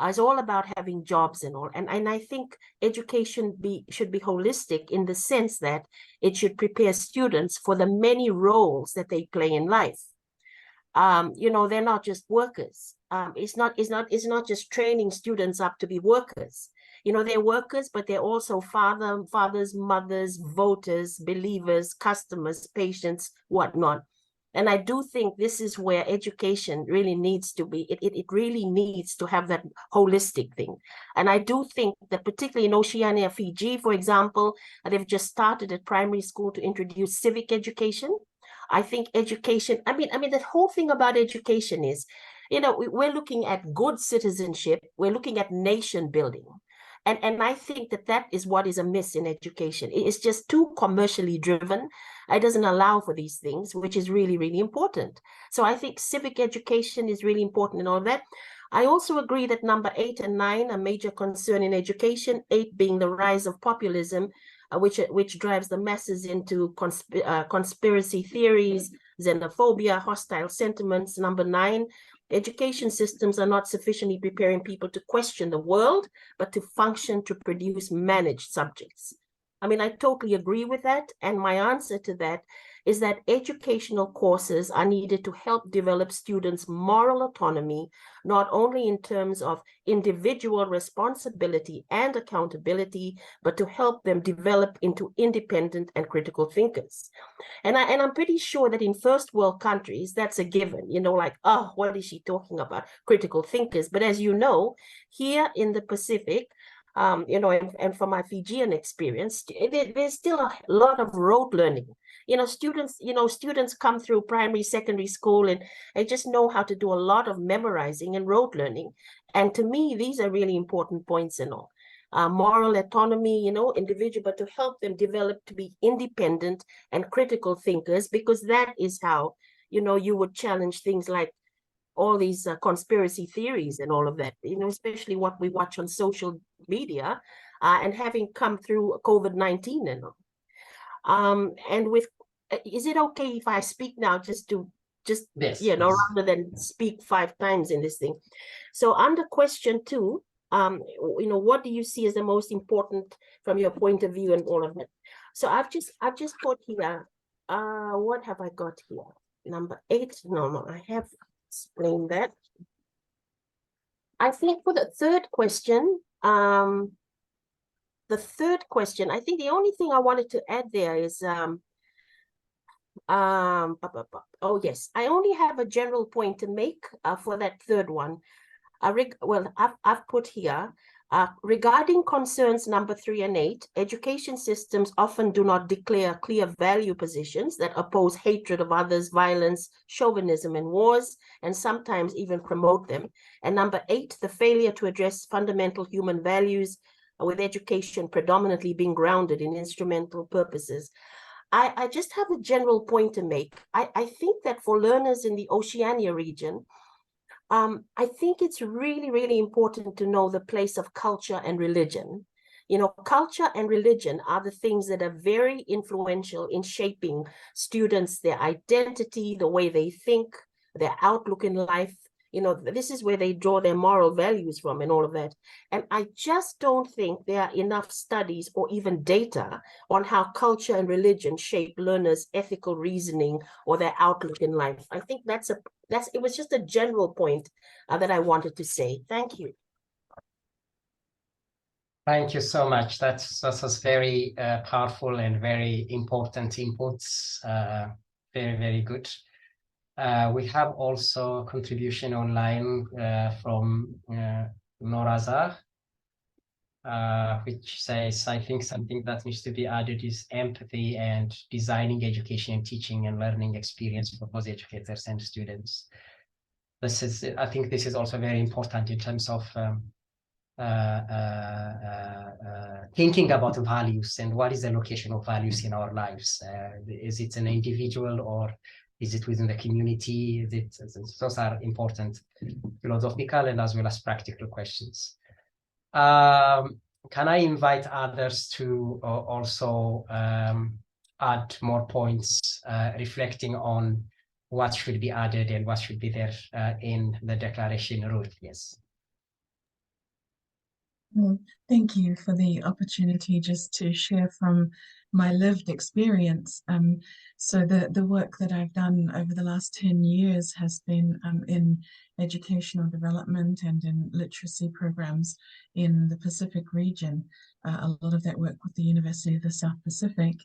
K: It's all about having jobs and all. And I think education should be holistic in the sense that it should prepare students for the many roles that they play in life. You know, they're not just workers. It's not just training students up to be workers. You know, they're workers, but they're also fathers, mothers, voters, believers, customers, patients, whatnot. And I do think this is where education really needs to be. It really needs to have that holistic thing. And I do think that particularly in Oceania, Fiji, for example, they've just started at primary school to introduce civic education. I think education, I mean, the whole thing about education is, you know, we're looking at good citizenship. We're looking at nation building. And I think that is what is amiss in education. It's just too commercially driven. It doesn't allow for these things, which is really, really important. So I think civic education is really important and all that. I also agree that number 8 and 9 are major concern in education, 8 being the rise of populism, which drives the masses into conspiracy theories, xenophobia, hostile sentiments. Number 9, education systems are not sufficiently preparing people to question the world, but to function to produce managed subjects. I mean, I totally agree with that. And my answer to that is that educational courses are needed to help develop students' moral autonomy, not only in terms of individual responsibility and accountability, but to help them develop into independent and critical thinkers. And I'm pretty sure that in first world countries, that's a given, you know, like, oh, what is she talking about? Critical thinkers. But as you know, here in the Pacific, you know, and from my Fijian experience, there's still a lot of rote learning. You know, students come through primary, secondary school and just know how to do a lot of memorizing and rote learning. And to me, these are really important points and all. moral autonomy, individual, but to help them develop to be independent and critical thinkers, because that is how, you would challenge things like all these conspiracy theories and all of that, especially what we watch on social media, and having come through COVID-19 and all. And with, is it okay if I speak now
A: yes,
K: rather than speak 5 times in this thing? So under question 2, what do you see as the most important from your point of view and all of that? So I've just put here, what have I got here? Number 8, no, I have explained that. I think for the third question, I think the only thing I wanted to add there is, oh yes, I only have a general point to make for that third one. Well, I've put here, regarding concerns number 3 and 8, education systems often do not declare clear value positions that oppose hatred of others, violence, chauvinism, and wars, and sometimes even promote them. And number 8, the failure to address fundamental human values, with education predominantly being grounded in instrumental purposes. I just have a general point to make. I think that for learners in the Oceania region, I think it's really, really important to know the place of culture and religion. Culture and religion are the things that are very influential in shaping students, their identity, the way they think, their outlook in life. This is where they draw their moral values from and all of that. And I just don't think there are enough studies or even data on how culture and religion shape learners' ethical reasoning or their outlook in life. I think it was just a general point that I wanted to say. Thank you.
A: Thank you so much. That was very powerful and very important inputs. Very, very good. We have also a contribution online from Norazar, which says, I think something that needs to be added is empathy and designing education and teaching and learning experience for both educators and students. I think this is also very important in terms of thinking about values and what is the location of values in our lives. Is it an individual or is it within the community? Those are important philosophical and as well as practical questions. Can I invite others to also add more points reflecting on what should be added and what should be there in the declaration? Ruth, yes.
G: Well, thank you for the opportunity just to share from my lived experience. So the work that I've done over the last 10 years has been in educational development and in literacy programs in the Pacific region. A lot of that work with the University of the South Pacific.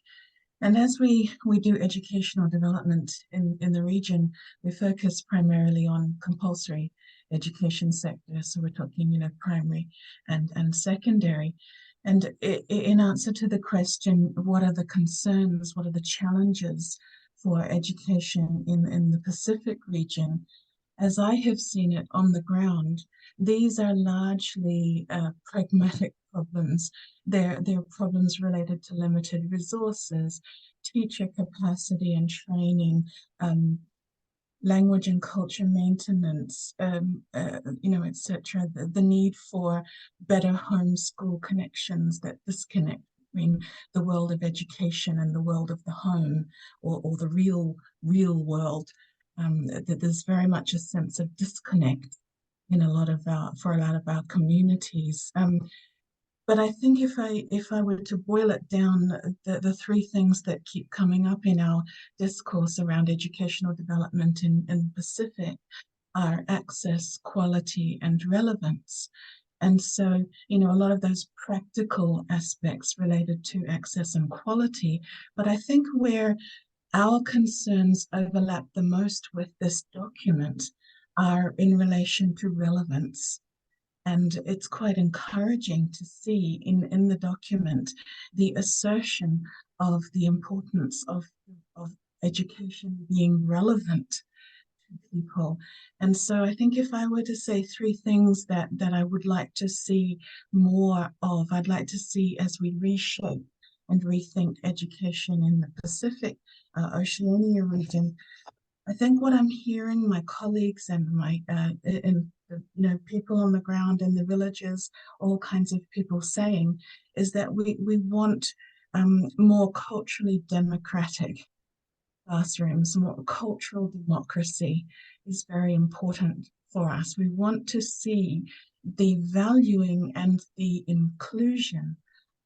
G: And as we do educational development in the region, we focus primarily on compulsory education sector. So we're talking, primary and secondary. And in answer to the question, what are the concerns, what are the challenges for education in the Pacific region? As I have seen it on the ground, these are largely pragmatic problems. They're problems related to limited resources, teacher capacity and training, language and culture maintenance, etc. The need for better home-school connections that disconnect between the world of education and the world of the home, or the real world. That there's very much a sense of disconnect in for a lot of our communities. But I think if I were to boil it down, the 3 things that keep coming up in our discourse around educational development in the Pacific are access, quality, and relevance. And so, a lot of those practical aspects related to access and quality, but I think where our concerns overlap the most with this document are in relation to relevance. And it's quite encouraging to see in the document the assertion of the importance of education being relevant people. And so I think if I were to say three things that I would like to see more of, I'd like to see as we reshape and rethink education in the Pacific Oceania region. I think what I'm hearing my colleagues and my people on the ground in the villages, all kinds of people saying, is that we want more culturally democratic classrooms. More cultural democracy is very important for us. We want to see the valuing and the inclusion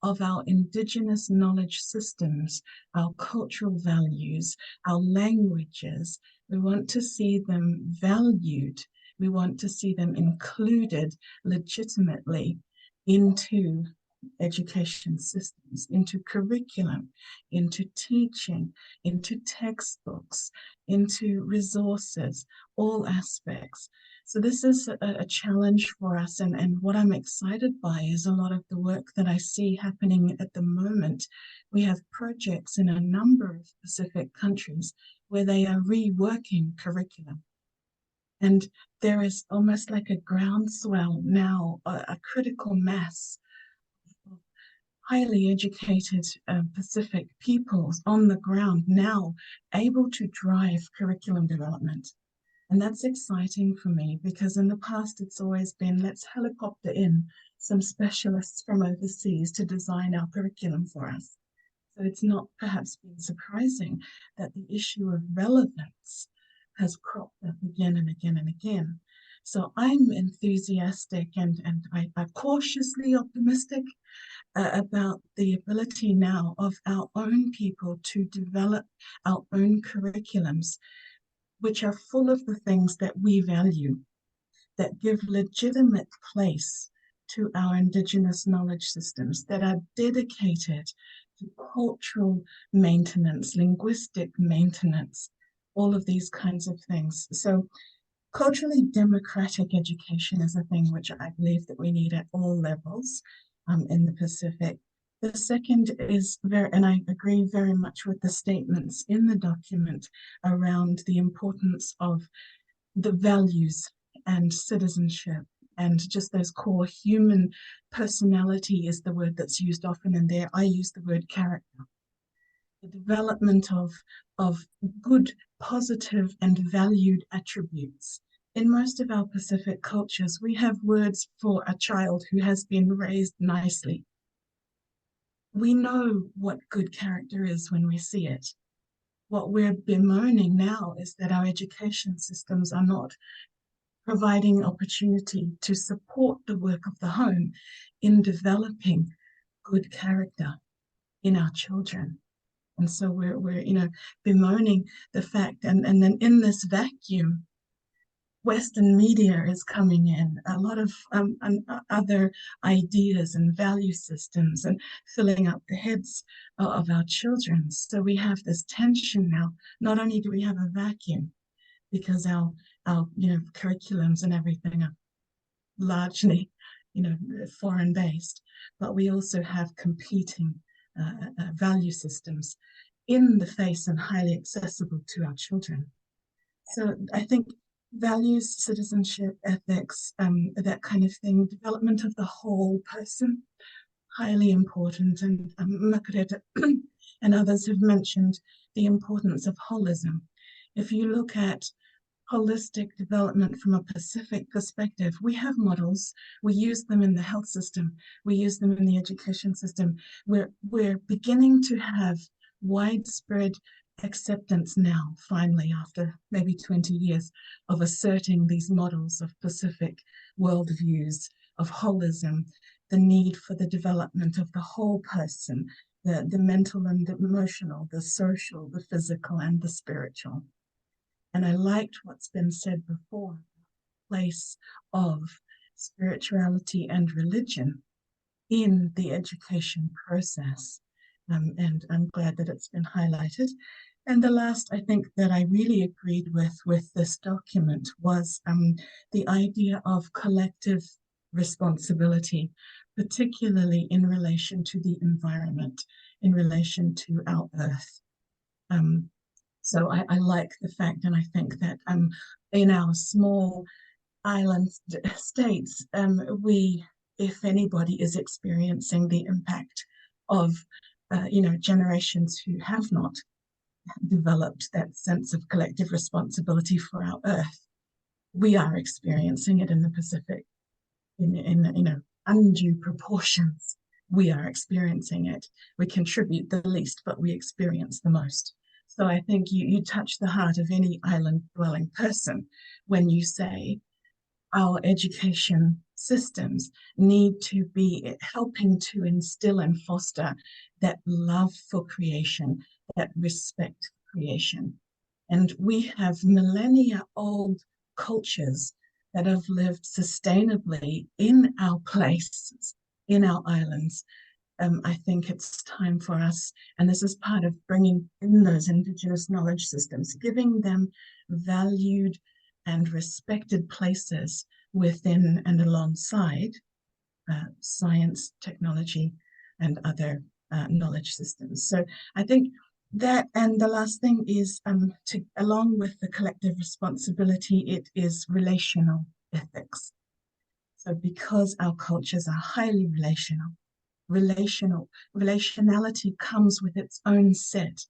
G: of our Indigenous knowledge systems, our cultural values, our languages. We want to see them valued. We want to see them included legitimately into education systems, into curriculum, into teaching, into textbooks, into resources, all aspects. So this is a challenge for us, and what I'm excited by is a lot of the work that I see happening at the moment. We have projects in a number of Pacific countries where they are reworking curriculum. And there is almost like a groundswell now, a critical mass of highly educated Pacific peoples on the ground now able to drive curriculum development. And that's exciting for me because in the past it's always been, let's helicopter in some specialists from overseas to design our curriculum for us. So it's not perhaps been surprising that the issue of relevance has cropped up again and again and again. So I'm enthusiastic and I'm cautiously optimistic about the ability now of our own people to develop our own curriculums, which are full of the things that we value, that give legitimate place to our Indigenous knowledge systems, that are dedicated to cultural maintenance, linguistic maintenance, all of these kinds of things. So culturally democratic education is a thing which I believe that we need at all levels in the Pacific. The second is and I agree very much with the statements in the document around the importance of the values and citizenship and just those core human personality is the word that's used often in there. I use the word character. The development of good, positive, and valued attributes. In most of our Pacific cultures, we have words for a child who has been raised nicely. We know what good character is when we see it. What we're bemoaning now is that our education systems are not providing opportunity to support the work of the home in developing good character in our children. And so we're bemoaning the fact, and then in this vacuum, Western media is coming in, a lot of other ideas and value systems and filling up the heads of our children. So we have this tension now. Not only do we have a vacuum because our curriculums and everything are largely foreign based, but we also have competing value systems in the face and highly accessible to our children. So I think values, citizenship, ethics, that kind of thing, development of the whole person, highly important. And Makareta and others have mentioned the importance of holism. If you look at holistic development from a Pacific perspective, we have models, we use them in the health system, we use them in the education system. We're beginning to have widespread acceptance now, finally, after maybe 20 years of asserting these models of Pacific worldviews, of holism, the need for the development of the whole person, the mental and the emotional, the social, the physical, and the spiritual. And I liked what's been said before, the place of spirituality and religion in the education process. And I'm glad that it's been highlighted. And the last, I think, that I really agreed with this document was the idea of collective responsibility, particularly in relation to the environment, in relation to our earth. So I like the fact, and I think that in our small island states, we, if anybody is experiencing the impact of, generations who have not developed that sense of collective responsibility for our Earth, we are experiencing it in the Pacific in undue proportions. We are experiencing it. We contribute the least, but we experience the most. So I think you touch the heart of any island-dwelling person when you say our education systems need to be helping to instill and foster that love for creation, that respect for creation. And we have millennia-old cultures that have lived sustainably in our places, in our islands. I think it's time for us, and this is part of bringing in those Indigenous knowledge systems, giving them valued and respected places within and alongside science, technology, and other knowledge systems. So I think that, and the last thing is, along with the collective responsibility, it is relational ethics. So because our cultures are highly relationality comes with its own set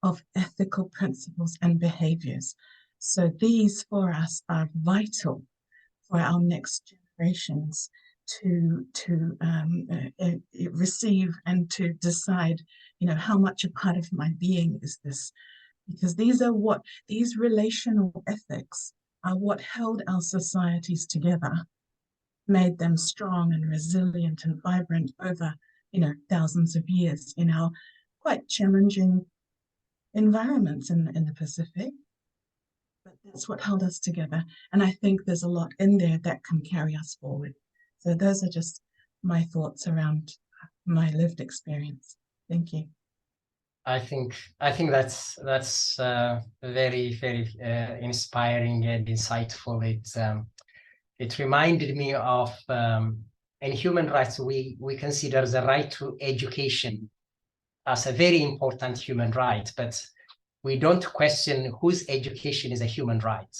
G: of ethical principles and behaviors. So these for us are vital for our next generations to receive and to decide, how much a part of my being is this? Because these relational ethics are what held our societies together, made them strong and resilient and vibrant over, thousands of years in our quite challenging environments in the Pacific. But that's what held us together. And I think there's a lot in there that can carry us forward. So those are just my thoughts around my lived experience. Thank you.
A: I think that's very, very inspiring and insightful. It reminded me of in human rights, we consider the right to education as a very important human right, but we don't question whose education is a human right.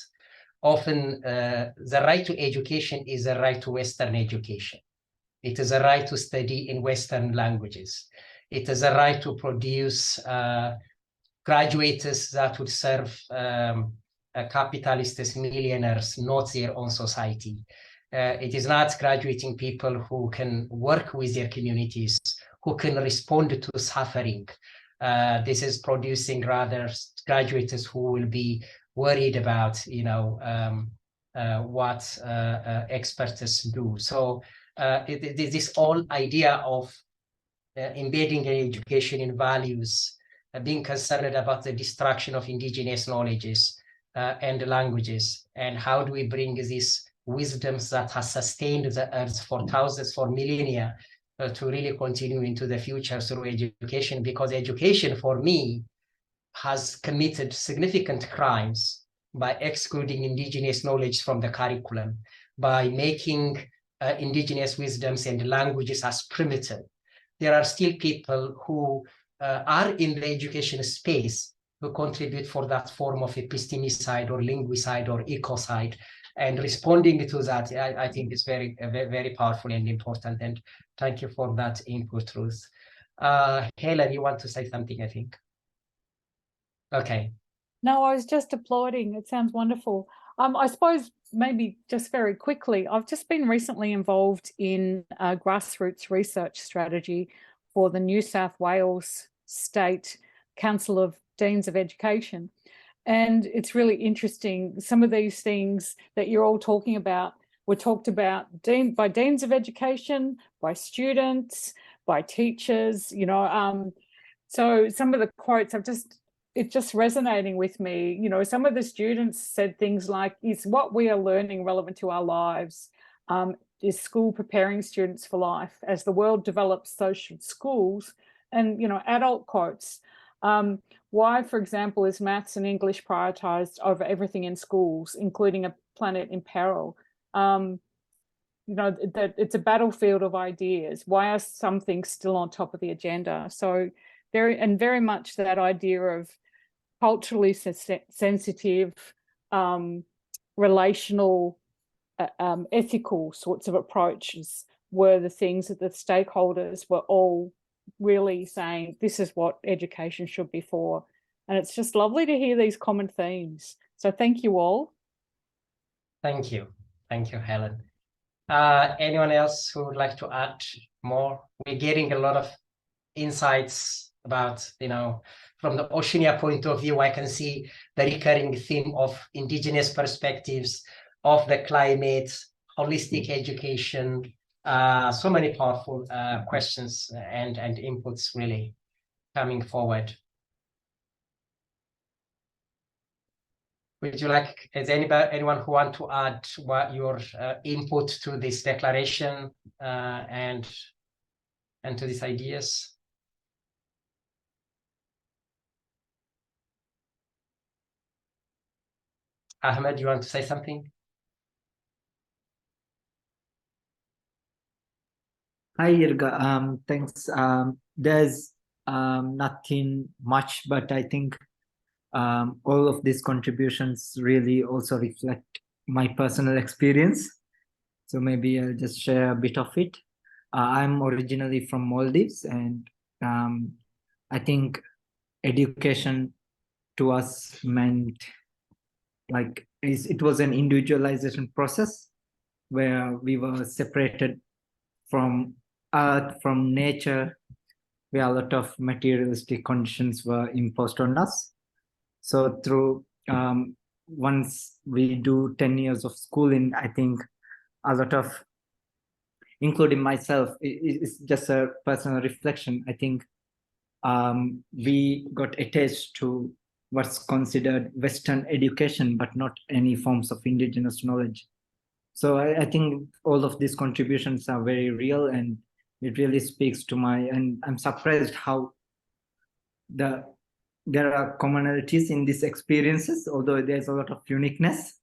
A: Often the right to education is a right to Western education. It is a right to study in Western languages. It is a right to produce graduates that would serve capitalists, millionaires, not their own society. It is not graduating people who can work with their communities, who can respond to suffering. This is producing rather graduates who will be worried about, what experts do. So this whole idea of embedding education in values, being concerned about the destruction of indigenous knowledges and languages, and how do we bring these wisdoms that has sustained the earth for thousands, for millennia, to really continue into the future through education, because education for me has committed significant crimes by excluding indigenous knowledge from the curriculum, by making indigenous wisdoms and languages as primitive. There are still people who are in the education space who contribute for that form of epistemicide or linguicide or ecocide. And responding to that, I think is very, very powerful and important. And thank you for that input, Ruth. Helen, you want to say something, I think? Okay.
E: No, I was just applauding. It sounds wonderful. I suppose maybe just very quickly, I've just been recently involved in a grassroots research strategy for the New South Wales State Council of Deans of Education. And it's really interesting. Some of these things that you're all talking about were talked about by deans of education, by students, by teachers, so some of the quotes it's just resonating with me. Some of the students said things like, is what we are learning relevant to our lives? Is school preparing students for life? As the world develops, so should schools. And, adult quotes. Why, for example, is maths and English prioritized over everything in schools, including a planet in peril? That it's a battlefield of ideas. Why are some things still on top of the agenda? So very much that idea of culturally sensitive, relational, ethical sorts of approaches were the things that the stakeholders were all really saying, this is what education should be for. And it's just lovely to hear these common themes. So thank you all.
A: Thank you. Thank you, Helen. Anyone else who would like to add more? We're getting a lot of insights about, from the Oceania point of view, I can see the recurring theme of indigenous perspectives, of the climate, holistic education, so many powerful questions and inputs really coming forward. Would you like, is anyone who want to add what your input to this declaration and to these ideas? Ahmed, you want to say something?
B: Hi, Irga. Thanks. There's nothing much, but I think all of these contributions really also reflect my personal experience. So maybe I'll just share a bit of it. I'm originally from Maldives, and I think education to us meant it was an individualization process where we were separated from earth, from nature, where a lot of materialistic conditions were imposed on us. So through once we do 10 years of schooling, I think a lot of, including myself, it's just a personal reflection. I think we got attached to what's considered Western education, but not any forms of indigenous knowledge. So I think all of these contributions are very real, and it really speaks to and I'm surprised how there are commonalities in these experiences, although there's a lot of uniqueness.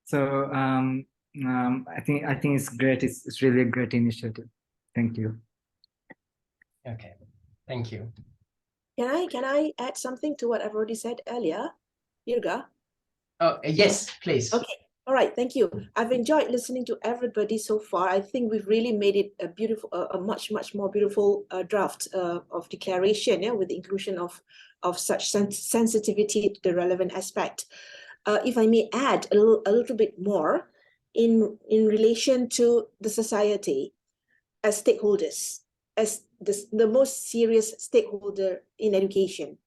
B: So I think it's great. It's really a great initiative. Thank you.
A: Okay, thank you.
H: Can I add something to what I've already said earlier, Irga?
A: Oh, yes, please.
H: Okay. All right, thank you. I've enjoyed listening to everybody so far. I think we've really made it a beautiful, a much more beautiful draft of declaration, with the inclusion of such sensitivity to the relevant aspect. If I may add a little bit more in relation to the society as stakeholders, as the most serious stakeholder in education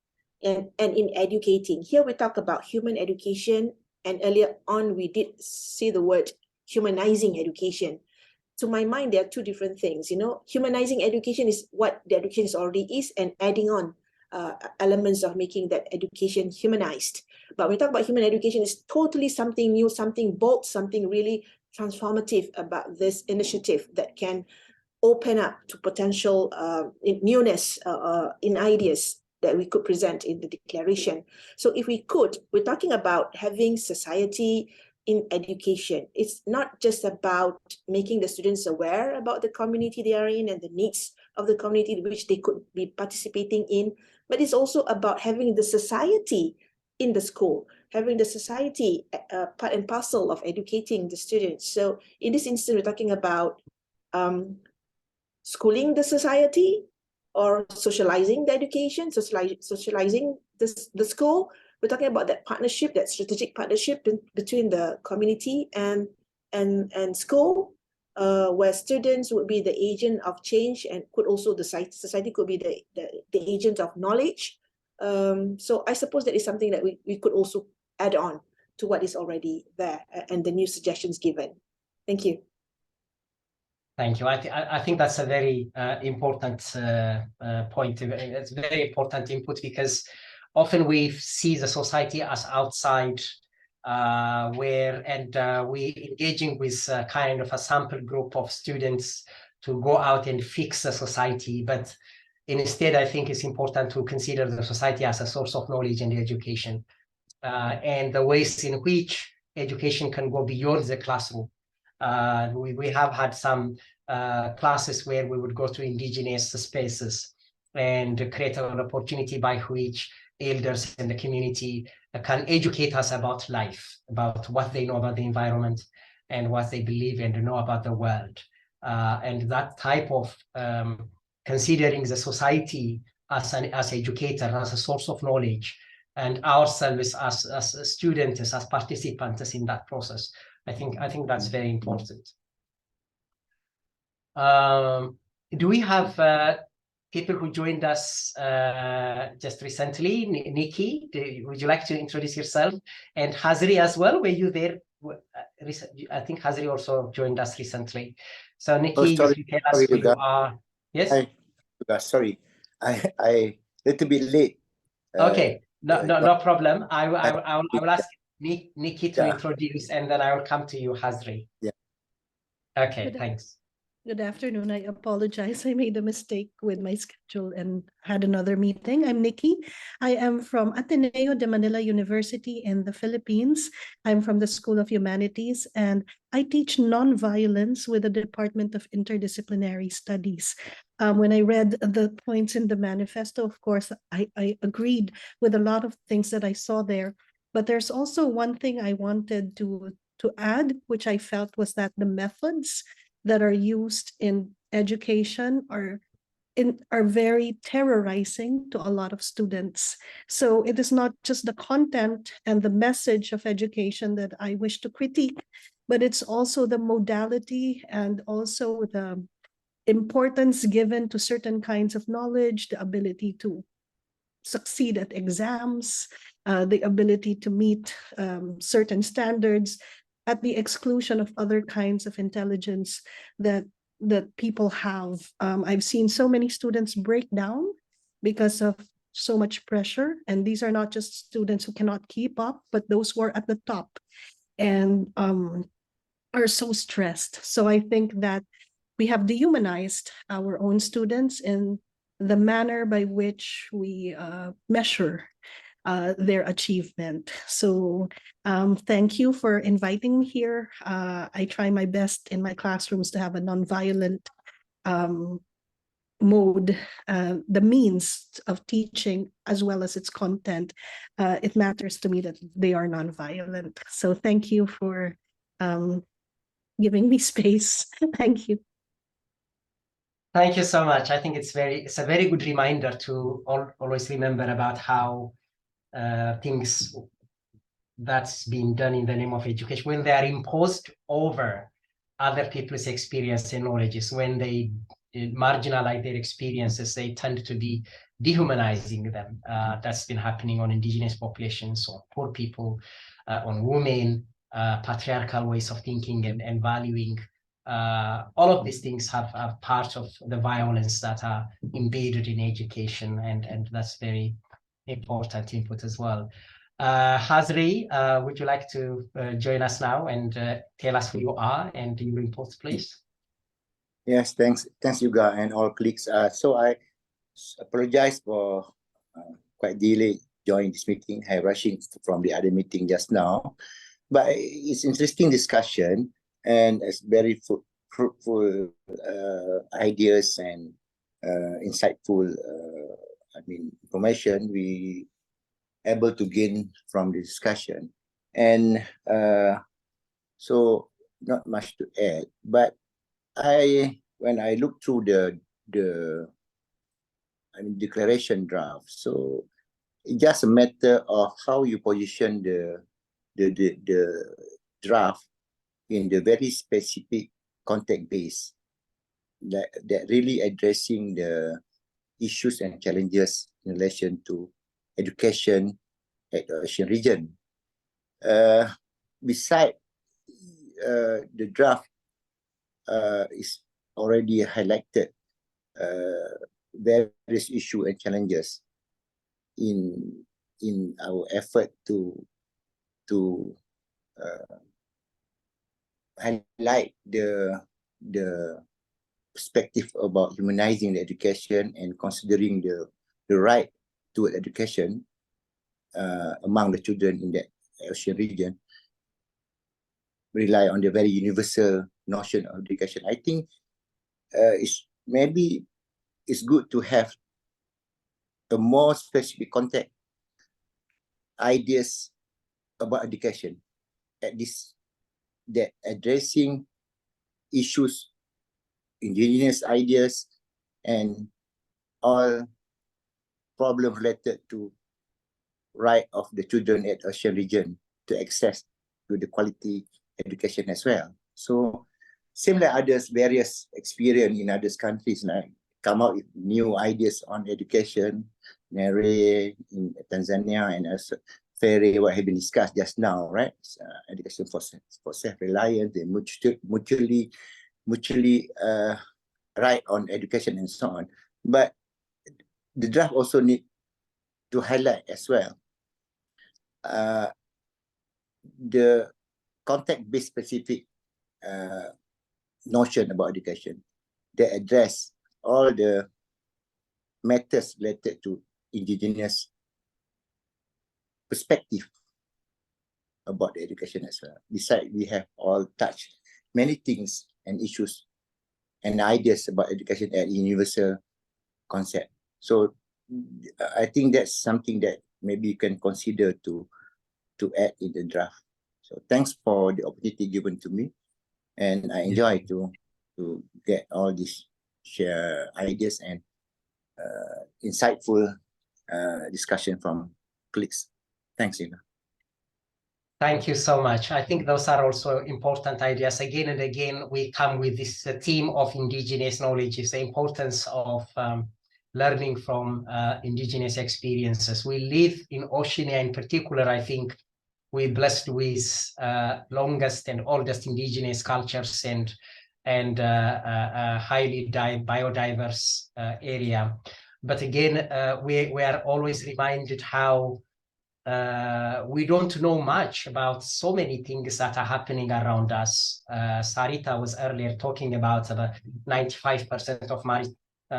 H: and in educating. Here we talk about human education, and earlier on we did see the word humanizing education. To my mind, there are two different things. Humanizing education is what the education already is, and adding on elements of making that education humanized. But when we talk about human education, it's totally something new, something bold, something really transformative about this initiative that can open up to potential newness in ideas that we could present in the declaration. So if we could, we're talking about having society in education. It's not just about making the students aware about the community they are in and the needs of the community which they could be participating in, but it's also about having the society in the school, having the society part and parcel of educating the students. So in this instance, we're talking about schooling the society or socializing the education, socializing the school. We're talking about that partnership, that strategic partnership between the community and school, where students would be the agent of change, and could also the society could be the agent of knowledge. So I suppose that is something that we could also add on to what is already there and the new suggestions given. Thank you.
A: Thank you. I think that's a very important point. It's very important input, because often we see the society as outside, we engaging with kind of a sample group of students to go out and fix the society. But instead, I think it's important to consider the society as a source of knowledge and education, and the ways in which education can go beyond the classroom. We have had some classes where we would go to indigenous spaces and create an opportunity by which elders in the community can educate us about life, about what they know about the environment and what they believe and know about the world. And that type of considering the society as educator, as a source of knowledge, and ourselves as students, as participants in that process. I think that's very important. Do we have people who joined us just recently? Nikki, would you like to introduce yourself? And Hazri as well, were you there? I think Hazri also joined us recently. So Nikki,
P: sorry,
A: you tell us who you are. Yes?
P: Sorry, I little bit late.
A: Okay, no problem. I will ask Nikki to introduce, and then I will come to you, Hazri.
P: Yeah.
A: Okay, thanks.
Q: Good afternoon. I apologize. I made a mistake with my schedule and had another meeting. I'm Nikki. I am from Ateneo de Manila University in the Philippines. I'm from the School of Humanities, and I teach nonviolence with the Department of Interdisciplinary Studies. When I read the points in the manifesto, of course, I agreed with a lot of things that I saw there. But there's also one thing I wanted to add, which I felt was that the methods that are used in education are very terrorizing to a lot of students. So it is not just the content and the message of education that I wish to critique, but it's also the modality and also the importance given to certain kinds of knowledge, the ability to succeed at exams, the ability to meet certain standards, at the exclusion of other kinds of intelligence that people have. I've seen so many students break down because of so much pressure. And these are not just students who cannot keep up, but those who are at the top and are so stressed. So I think that we have dehumanized our own students in the manner by which we measure their achievement. So thank you for inviting me here. I try my best in my classrooms to have a nonviolent mode, the means of teaching as well as its content. It matters to me that they are nonviolent. So thank you for giving me space. Thank you.
A: Thank you so much. I think it's a very good reminder to always remember about how things that's been done in the name of education, when they are imposed over other people's experience and knowledges, when they marginalize their experiences, they tend to be dehumanizing them. That's been happening on indigenous populations, on poor people, on women, patriarchal ways of thinking and valuing. All of these things have part of the violence that are embedded in education, and that's very important input as well. Hazri, would you like to join us now and tell us who you are and your input, please?
P: Yes, thanks, Yuga and all colleagues. So I apologize for quite delayed joining this meeting. I rushing from the other meeting just now, but it's interesting discussion and it's very fruitful ideas and insightful information we able to gain from the discussion. And so not much to add, but when I look through the declaration draft, so it's just a matter of how you position the draft in the very specific context base that really addressing the issues and challenges in relation to education at the Ocean region. Beside the draft is already highlighted various issues and challenges in our effort to highlight the perspective about humanizing the education and considering the right to education among the children in the Ocean region rely on the very universal notion of education. I think maybe it's good to have a more specific context, ideas about education, at this that addressing issues, indigenous ideas, and all problems related to right of the children at Ocean region to access to the quality education as well. So same like others, various experience in other countries, like come out with new ideas on education, Nere in Tanzania, and also Ferry, what have been discussed just now, right? Education for self-reliance, and mutually right on education and so on. But the draft also need to highlight as well the context-based specific notion about education that address all the matters related to indigenous perspective about the education as well. Besides, we have all touched many things and issues and ideas about education at universal concept. So I think that's something that maybe you can consider to add in the draft. So thanks for the opportunity given to me, and I enjoy to get all these share ideas and insightful discussion from colleagues. Thanks, Ina.
A: Thank you so much. I think those are also important ideas. Again and again, we come with this theme of indigenous knowledge, is the importance of learning from indigenous experiences. We live in Oceania in particular. I think we're blessed with longest and oldest indigenous cultures and highly biodiverse area. But again, we are always reminded how we don't know much about so many things that are happening around us. Sarita was earlier talking about 95% of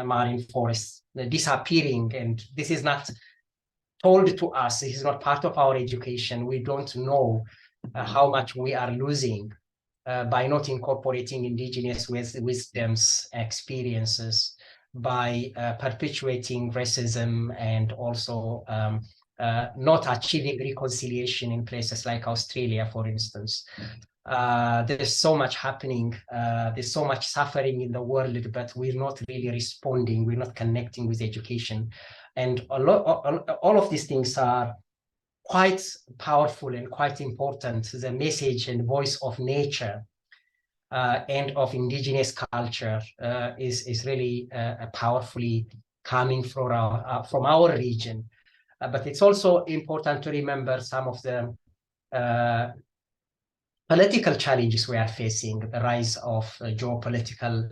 A: marine forests disappearing, and this is not told to us. This is not part of our education. We don't know how much we are losing by not incorporating indigenous wisdoms, experiences, by perpetuating racism, and also not achieving reconciliation in places like Australia, for instance. There's so much happening. There's so much suffering in the world, but we're not really responding. We're not connecting with education. And all of these things are quite powerful and quite important. The message and voice of nature and of indigenous culture is really powerfully coming from our region. But it's also important to remember some of the political challenges we are facing, the rise of geopolitical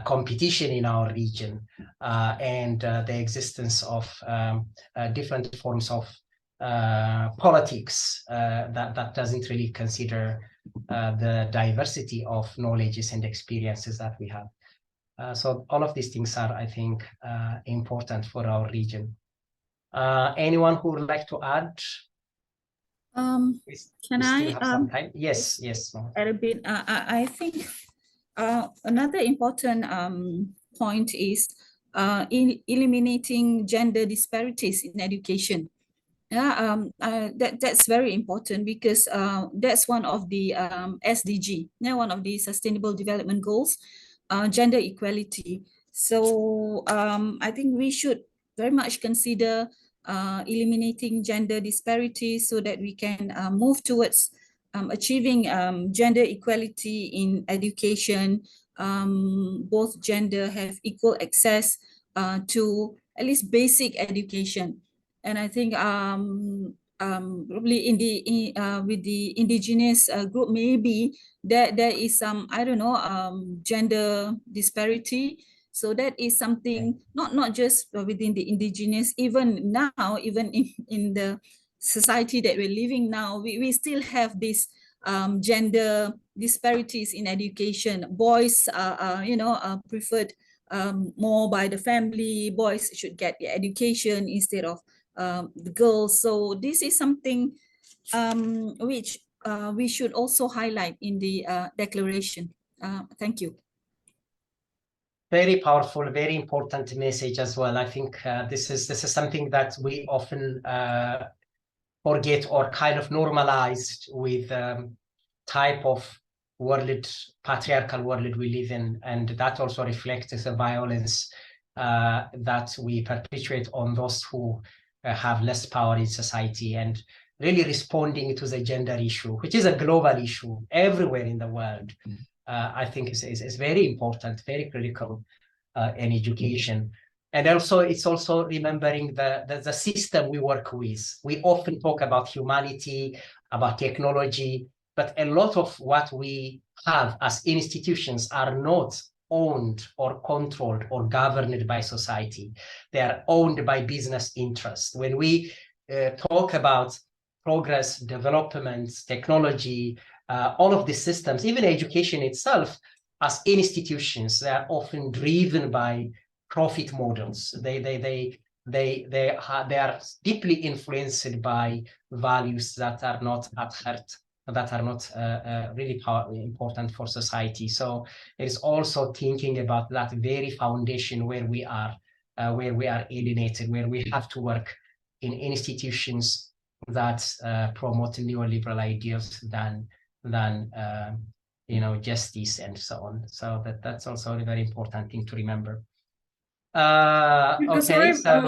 A: competition in our region, and the existence of different forms of politics that doesn't really consider the diversity of knowledges and experiences that we have. So all of these things are, I think, important for our region. Anyone who would like to add?
D: Can I
A: Yes, yes.
D: add a bit? I think another important point is eliminating gender disparities in education. Yeah, that's very important, because that's one of the SDG, one of the Sustainable Development Goals, gender equality. So I think we should very much consider eliminating gender disparities so that we can move towards achieving gender equality in education. Both gender have equal access to at least basic education. And I think probably with the indigenous group, maybe there is some, I don't know, gender disparity. So that is something not just within the indigenous, even now, even in the society that we're living now, we still have this gender disparities in education. Boys are preferred more by the family. Boys should get the education instead of the girls. So this is something which we should also highlight in the declaration. Thank you.
A: Very powerful, very important message as well. I think this is something that we often forget or kind of normalized with type of patriarchal world we live in, and that also reflects the violence that we perpetuate on those who have less power in society, and really responding to the gender issue, which is a global issue everywhere in the world. I think is very important, very critical in education. And also, it's also remembering the system we work with. We often talk about humanity, about technology, but a lot of what we have as institutions are not owned or controlled or governed by society. They are owned by business interests. When we talk about progress, development, technology, all of these systems, even education itself, as institutions, they are often driven by profit models. They are deeply influenced by values that are not adhered, that are not really important for society. So it is also thinking about that very foundation where we are alienated, where we have to work in institutions that promote neoliberal ideas than justice and so on. So that's also a very important thing to remember. Okay,
C: sorry,
A: so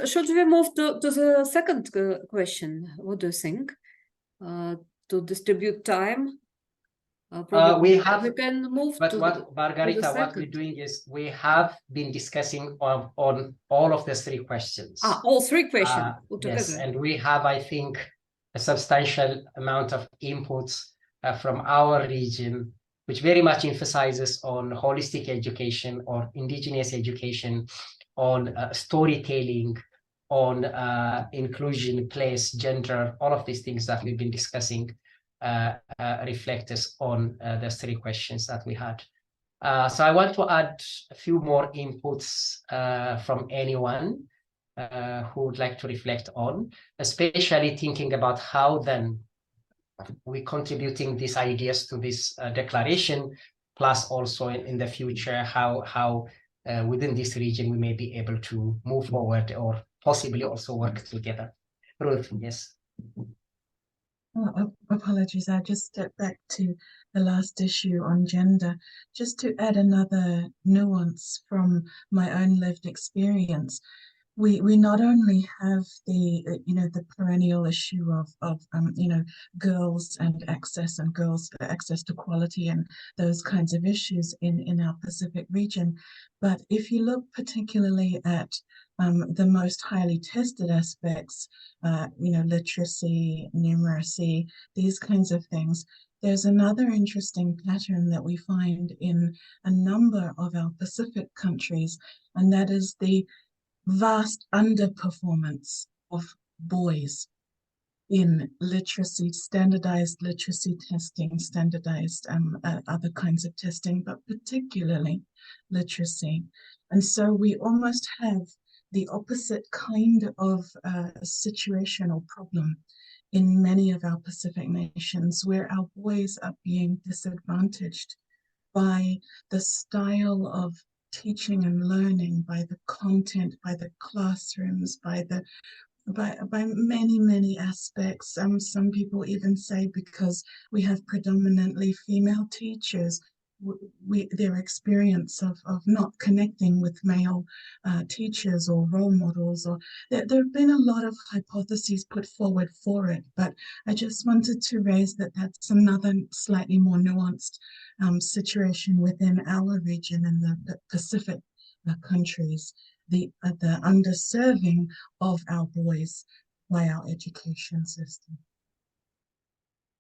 C: should we move to the second question? What do you think? To distribute time?
A: We have,
C: we can move
A: but
C: to
A: what Margarita, what we're doing is we have been discussing on all of the three questions.
C: All three questions
A: yes, and we have, I think, a substantial amount of inputs from our region, which very much emphasizes on holistic education or indigenous education, on storytelling, on inclusion, place, gender, all of these things that we've been discussing reflect us on the three questions that we had. So I want to add a few more inputs from anyone who would like to reflect on, especially thinking about how then we're contributing these ideas to this declaration, plus also in the future, how within this region we may be able to move forward or possibly also work together. Ruth, yes.
G: Oh, apologies, I just stepped back to the last issue on gender, just to add another nuance from my own lived experience. We not only have the perennial issue of girls and access to quality and those kinds of issues in our Pacific region, but if you look particularly at the most highly tested aspects, literacy, numeracy, these kinds of things, there's another interesting pattern that we find in a number of our Pacific countries, and that is the vast underperformance of boys in literacy, standardized literacy testing, standardized other kinds of testing, but particularly literacy. And so we almost have the opposite kind of situation or problem in many of our Pacific nations, where our boys are being disadvantaged by the style of teaching and learning, by the content, by the classrooms, by many aspects. Some people even say because we have predominantly female teachers, their experience of not connecting with male teachers or role models, or there have been a lot of hypotheses put forward for it, but I just wanted to raise that's another slightly more nuanced situation within our region in the Pacific countries, the underserving of our boys by our education system.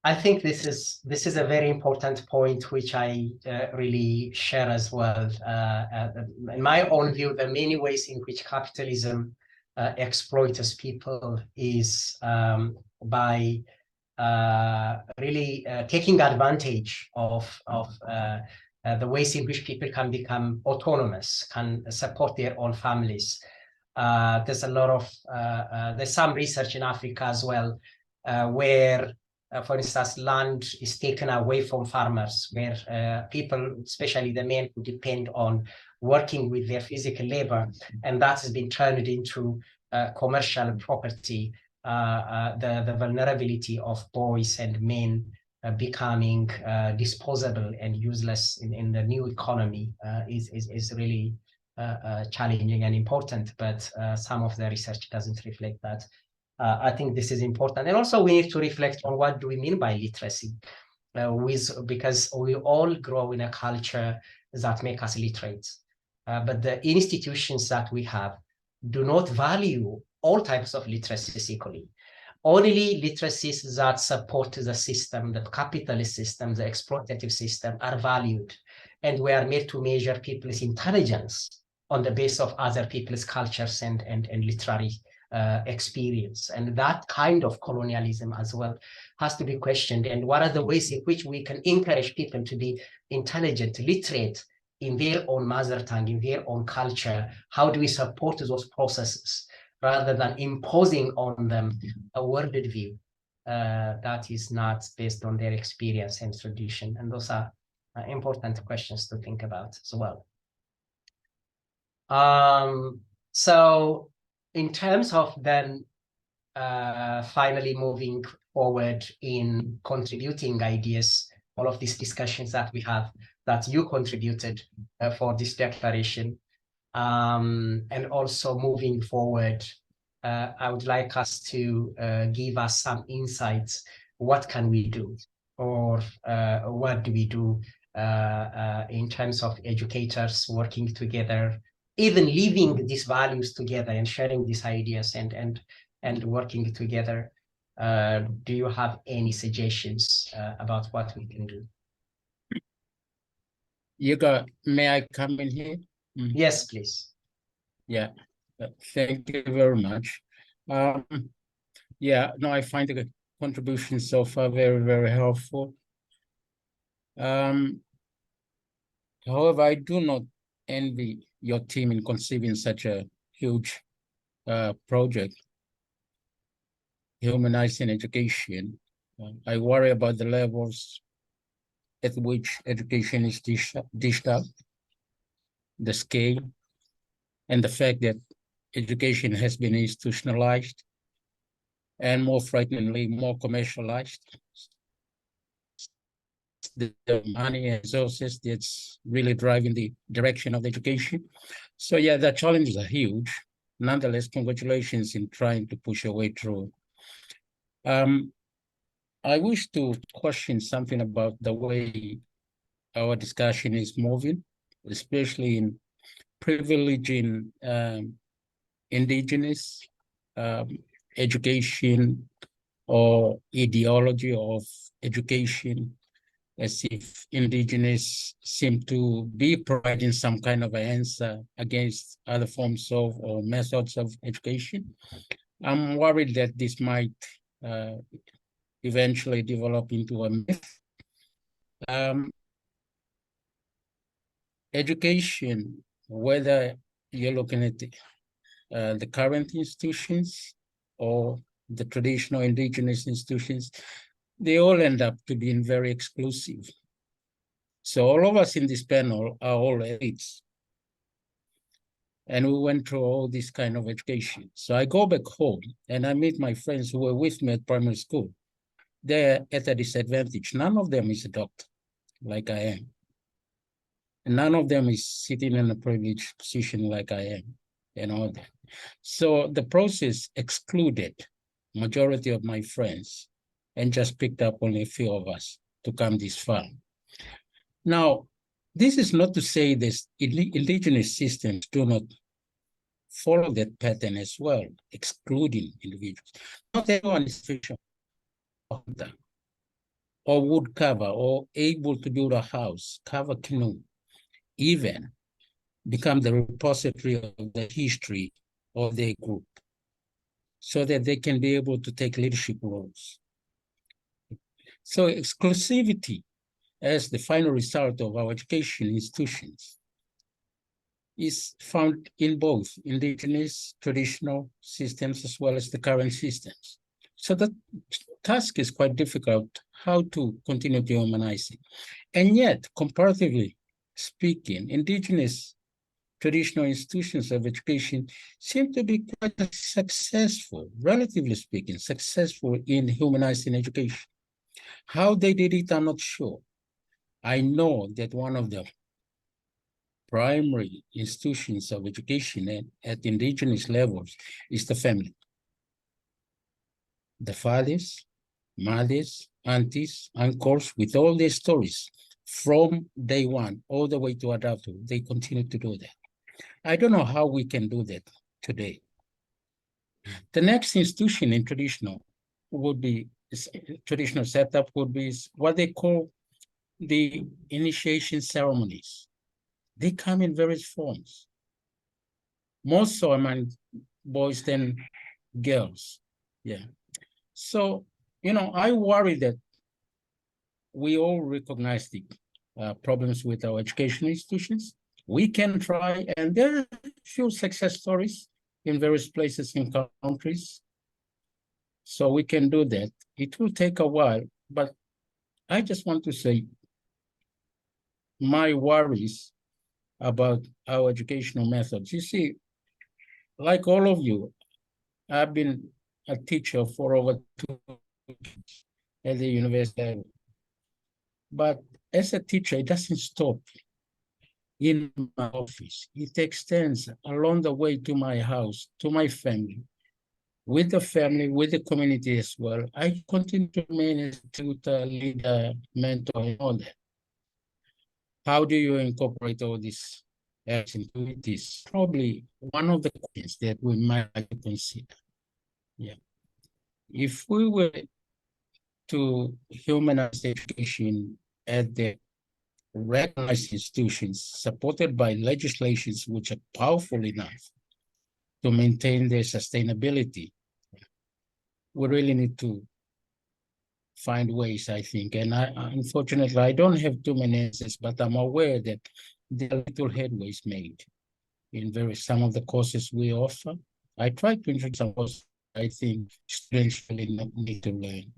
A: I think this is a very important point, which I really share as well. In my own view, the many ways in which capitalism exploits people is by really taking advantage of the ways in which people can become autonomous, can support their own families. There's a lot of there's some research in Africa as well, where for instance, land is taken away from farmers, where people, especially the men who depend on working with their physical labor, and that has been turned into commercial property. The vulnerability of boys and men becoming disposable and useless in the new economy is really challenging and important, but some of the research doesn't reflect that. I think this is important. And also we need to reflect on what do we mean by literacy, because we all grow in a culture that make us literate. But the institutions that we have do not value all types of literacies equally. Only literacies that support the system, the capitalist system, the exploitative system are valued. And we are made to measure people's intelligence on the basis of other people's cultures and literary experience. And that kind of colonialism as well has to be questioned. And what are the ways in which we can encourage people to be intelligent, literate in their own mother tongue, in their own culture? How do we support those processes rather than imposing on them a worlded view that is not based on their experience and tradition? And those are important questions to think about as well. So in terms of then finally moving forward in contributing ideas, all of these discussions that we have, that you contributed for this declaration, and also moving forward, I would like us to give us some insights. What can we do, or what do we do in terms of educators working together, even living these values together and sharing these ideas and working together? Do you have any suggestions about what we can do?
I: May I come in here?
A: Yes, please.
I: Yeah, thank you very much. Yeah, no, I find the contribution so far very, very helpful. However, I do not envy your team in conceiving such a huge project, humanizing education. I worry about the levels at which education is dished out, the scale, and the fact that education has been institutionalized and, more frighteningly, more commercialized. The money and resources that's really driving the direction of education. So yeah, the challenges are huge. Nonetheless, congratulations in trying to push your way through. I wish to question something about the way our discussion is moving, especially in privileging indigenous education or ideology of education, as if indigenous seem to be providing some kind of an answer against other forms of or methods of education. I'm worried that this might eventually develop into a myth. Education, whether you're looking at the current institutions or the traditional indigenous institutions, they all end up to being very exclusive. So all of us in this panel are all elites. And we went through all this kind of education. So I go back home and I meet my friends who were with me at primary school. They're at a disadvantage. None of them is a doctor, like I am. And none of them is sitting in a privileged position like I am, and all that. So the process excluded majority of my friends and just picked up only a few of us to come this far. Now, this is not to say this indigenous systems do not follow that pattern as well, excluding individuals. Not everyone is fisher or woodcarver or able to build a house, carve a canoe, even become the repository of the history of their group, so that they can be able to take leadership roles. So exclusivity as the final result of our education institutions is found in both indigenous traditional systems as well as the current systems. So the task is quite difficult, how to continue to humanize it. And yet, comparatively speaking, indigenous traditional institutions of education seem to be quite successful, relatively speaking, successful in humanizing education. How they did it, I'm not sure. I know that one of the primary institutions of education at indigenous levels is the family. The fathers, mothers, aunties, uncles, with all their stories from day one all the way to adulthood, they continue to do that. I don't know how we can do that today. The next institution in traditional setup would be what they call the initiation ceremonies. They come in various forms, more so among boys than girls. Yeah. So, I worry that we all recognize the problems with our education institutions. We can try, and there are a few success stories in various places in countries. So we can do that. It will take a while, but I just want to say my worries about our educational methods. You see, like all of you, I've been a teacher for over 2 years at the university level. But as a teacher, it doesn't stop in my office. It extends along the way to my house, to my family, with the community as well. I continue to remain as a tutor, leader, mentor, and all that. How do you incorporate all this into it is probably one of the questions that we might like to consider. Yeah. If we were to humanize education at the recognized institutions supported by legislations which are powerful enough to maintain their sustainability, we really need to find ways, I think. And unfortunately, I don't have too many answers, but I'm aware that there are little headways made in some of the courses we offer. I try to introduce some courses I think students really need to learn.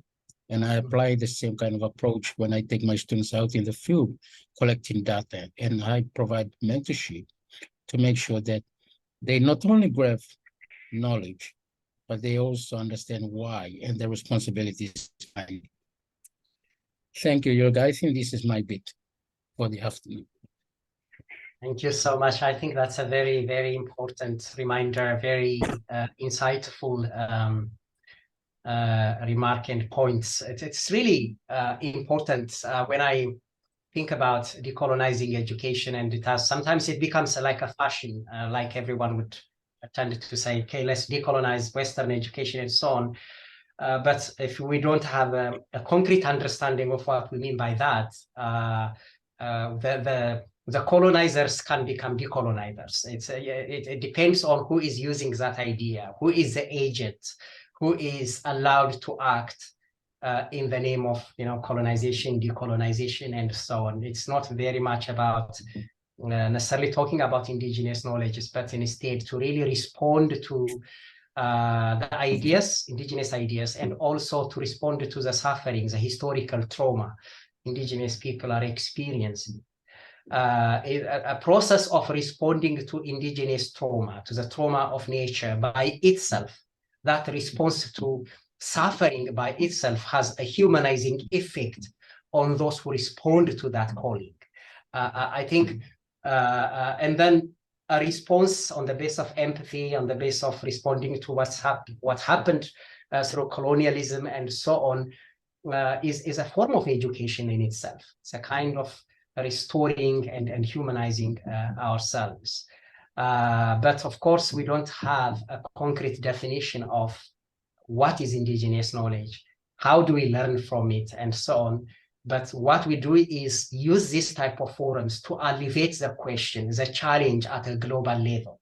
I: And I apply the same kind of approach when I take my students out in the field, collecting data, and I provide mentorship to make sure that they not only grab knowledge, but they also understand why and the responsibilities. Thank you, Yorga. I think this is my bit for the afternoon.
A: Thank you so much. I think that's a very, very important reminder, very insightful remark and points. It's really important when I think about decolonizing education, and sometimes it becomes like a fashion, like everyone would tend to say, okay, let's decolonize Western education and so on. But if we don't have a concrete understanding of what we mean by that, the colonizers can become decolonizers. It depends on who is using that idea, who is the agent, who is allowed to act in the name of colonization, decolonization, and so on. It's not very much about necessarily talking about indigenous knowledges, but instead to really respond to the ideas, indigenous ideas, and also to respond to the suffering, the historical trauma indigenous people are experiencing. A process of responding to indigenous trauma, to the trauma of nature by itself, that response to suffering by itself has a humanizing effect on those who respond to that calling. I think, and then a response on the basis of empathy, on the basis of responding to what happened through colonialism and so on, is a form of education in itself. It's a kind of restoring and humanizing ourselves. But of course, we don't have a concrete definition of what is indigenous knowledge, how do we learn from it, and so on. But what we do is use this type of forums to alleviate the question, the challenge at a global level.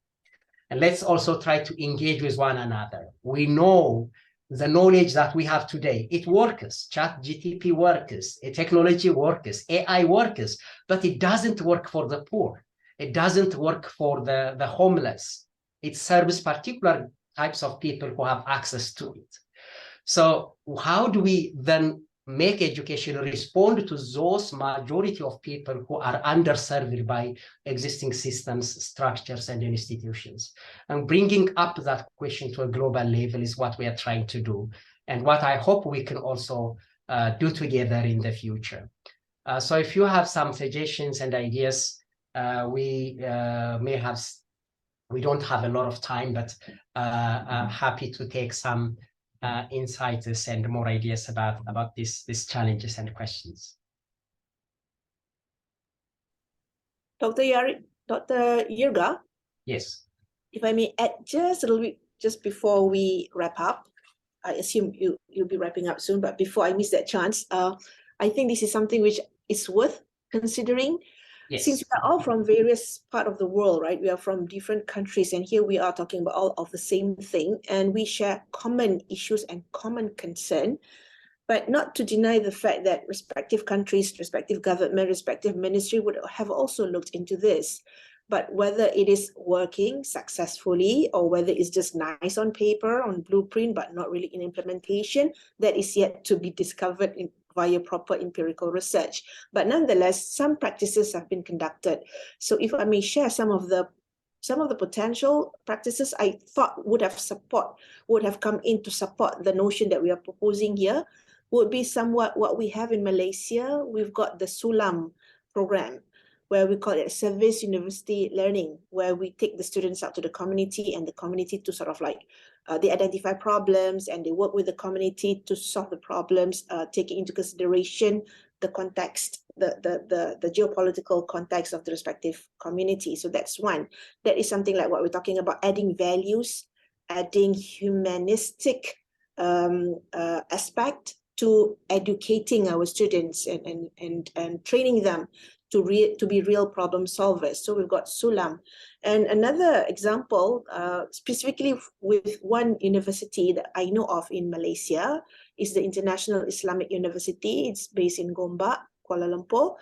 A: And let's also try to engage with one another. We know the knowledge that we have today, it works. ChatGPT works, technology works, AI works, but it doesn't work for the poor. It doesn't work for the homeless. It serves particular types of people who have access to it. So how do we then make education respond to those majority of people who are underserved by existing systems, structures, and institutions. And bringing up that question to a global level is what we are trying to do, and what I hope we can also do together in the future. So if you have some suggestions and ideas, we don't have a lot of time, but I'm happy to take some insights and more ideas about these challenges and questions.
H: Dr. Jirga?
A: Yes.
H: If I may add just a little bit, just before we wrap up, I assume you'll be wrapping up soon, but before I miss that chance, I think this is something which is worth considering.
A: Yes.
H: Since we are all from various parts of the world, right? We are from different countries, and here we are talking about all of the same thing, and we share common issues and common concern, but not to deny the fact that respective countries, respective government, respective ministry would have also looked into this. But whether it is working successfully or whether it's just nice on paper, on blueprint, but not really in implementation, that is yet to be discovered via proper empirical research. But nonetheless, some practices have been conducted. So if I may share some of the potential practices I thought would have come in to support the notion that we are proposing here, would be somewhat what we have in Malaysia. We've got the SULAM program, where we call it service university learning, where we take the students out to the community, and the community to sort of like, they identify problems and they work with the community to solve the problems, taking into consideration the context, the geopolitical context of the respective community. So that's one. That is something like what we're talking about, adding values, adding humanistic aspect to educating our students and training them to be real problem solvers. So we've got SULAM. And another example, specifically with one university that I know of in Malaysia, is the International Islamic University. It's based in Gombak, Kuala Lumpur,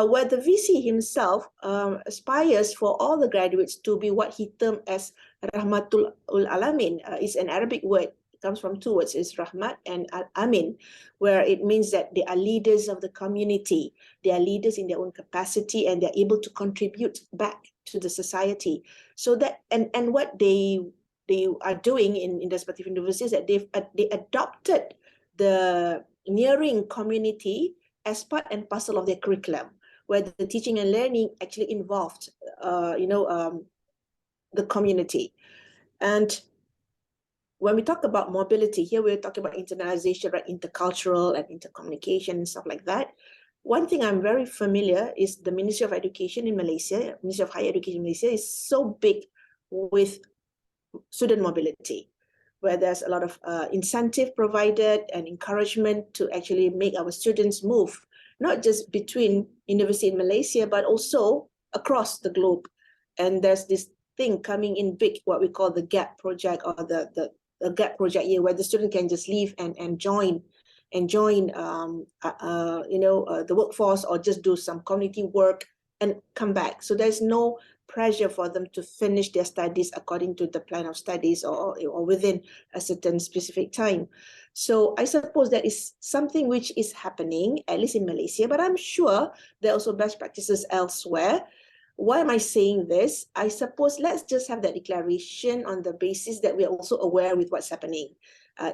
H: where the VC himself aspires for all the graduates to be what he termed as Rahmatul Alamin. It's an Arabic word. Comes from two words, is Rahmat and Amin, where it means that they are leaders of the community, they are leaders in their own capacity, and they're able to contribute back to the society. So that and what they are doing in the respective universities, that they adopted the nearing community as part and parcel of their curriculum, where the teaching and learning actually involved the community. And when we talk about mobility, here we're talking about internalization, right? Intercultural and intercommunication and stuff like that. One thing I'm very familiar is the Ministry of Education in Malaysia, Ministry of Higher Education in Malaysia is so big with student mobility, where there's a lot of incentive provided and encouragement to actually make our students move, not just between university in Malaysia, but also across the globe. And there's this thing coming in big, what we call the GAP project, or the GAP project here, where the student can just leave and join the workforce, or just do some community work and come back. So there's no pressure for them to finish their studies according to the plan of studies or within a certain specific time. So I suppose that is something which is happening, at least in Malaysia, but I'm sure there are also best practices elsewhere. Why am I saying this? I suppose let's just have that declaration on the basis that we are also aware with what's happening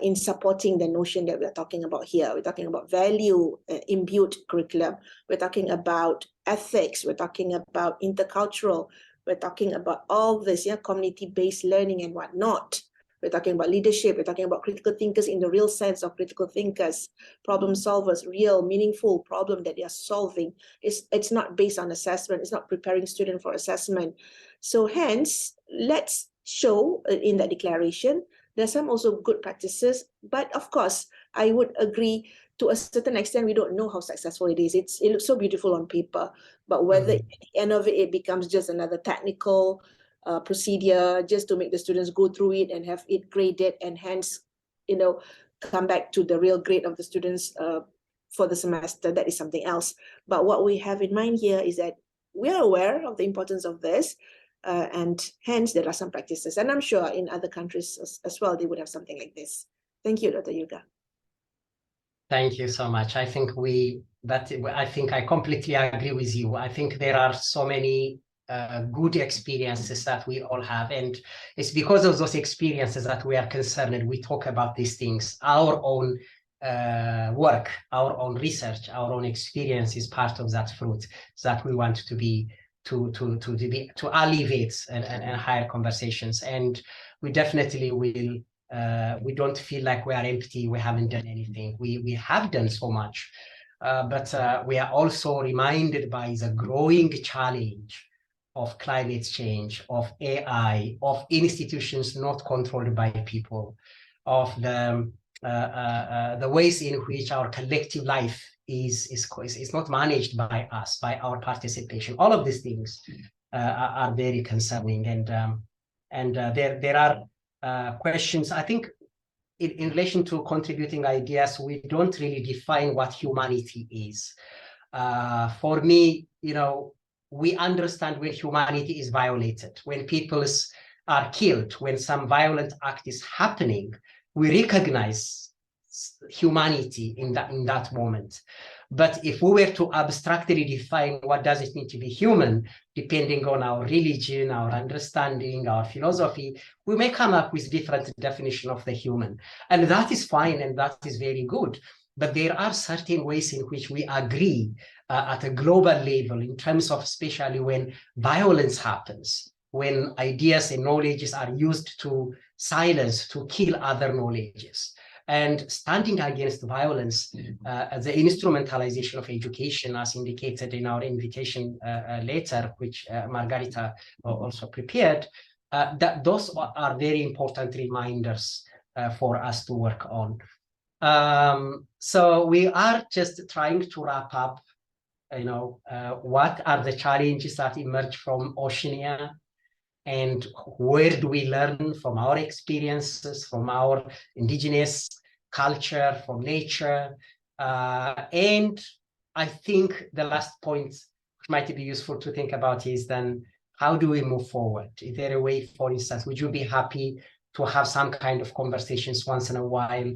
H: in supporting the notion that we're talking about here. We're talking about value imbued curriculum. We're talking about ethics. We're talking about intercultural. We're talking about all this, community-based learning and whatnot. We're talking about leadership. We're talking about critical thinkers in the real sense of critical thinkers, problem solvers, real, meaningful problem that they are solving. It's not based on assessment. It's not preparing students for assessment. So hence, let's show in that declaration, there's some also good practices. But of course, I would agree to a certain extent, we don't know how successful it is. It looks so beautiful on paper, but whether at the end of it, it becomes just another technical procedure just to make the students go through it and have it graded and hence, come back to the real grade of the students for the semester, that is something else. But what we have in mind here is that we are aware of the importance of this, and hence there are some practices. And I'm sure in other countries as well, they would have something like this. Thank you, Dr. Jirga.
A: Thank you so much. I think I completely agree with you. I think there are so many good experiences that we all have, and it's because of those experiences that we are concerned. We talk about these things. Our own work, our own research, our own experience is part of that fruit that we want to be to alleviate and higher conversations. And we definitely will. We don't feel like we are empty. We haven't done anything. We have done so much, but we are also reminded by the growing challenge of climate change, of AI, of institutions not controlled by people, of the ways in which our collective life is not managed by us, by our participation. All of these things are very concerning, and there are questions. I think in relation to contributing ideas, we don't really define what humanity is. For me, we understand when humanity is violated, when people are killed, when some violent act is happening, we recognize humanity in that moment. But if we were to abstractly define what does it mean to be human, depending on our religion, our understanding, our philosophy, we may come up with different definition of the human. And that is fine, and that is very good. But there are certain ways in which we agree at a global level, in terms of especially when violence happens, when ideas and knowledges are used to silence, to kill other knowledges. And standing against violence, the instrumentalization of education, as indicated in our invitation letter, which Margarita also prepared, those are very important reminders for us to work on. So we are just trying to wrap up, what are the challenges that emerge from Oceania, and where do we learn from our experiences, from our indigenous culture, from nature. And I think the last point, which might be useful to think about, is then how do we move forward? Is there a way, for instance, would you be happy to have some kind of conversations once in a while,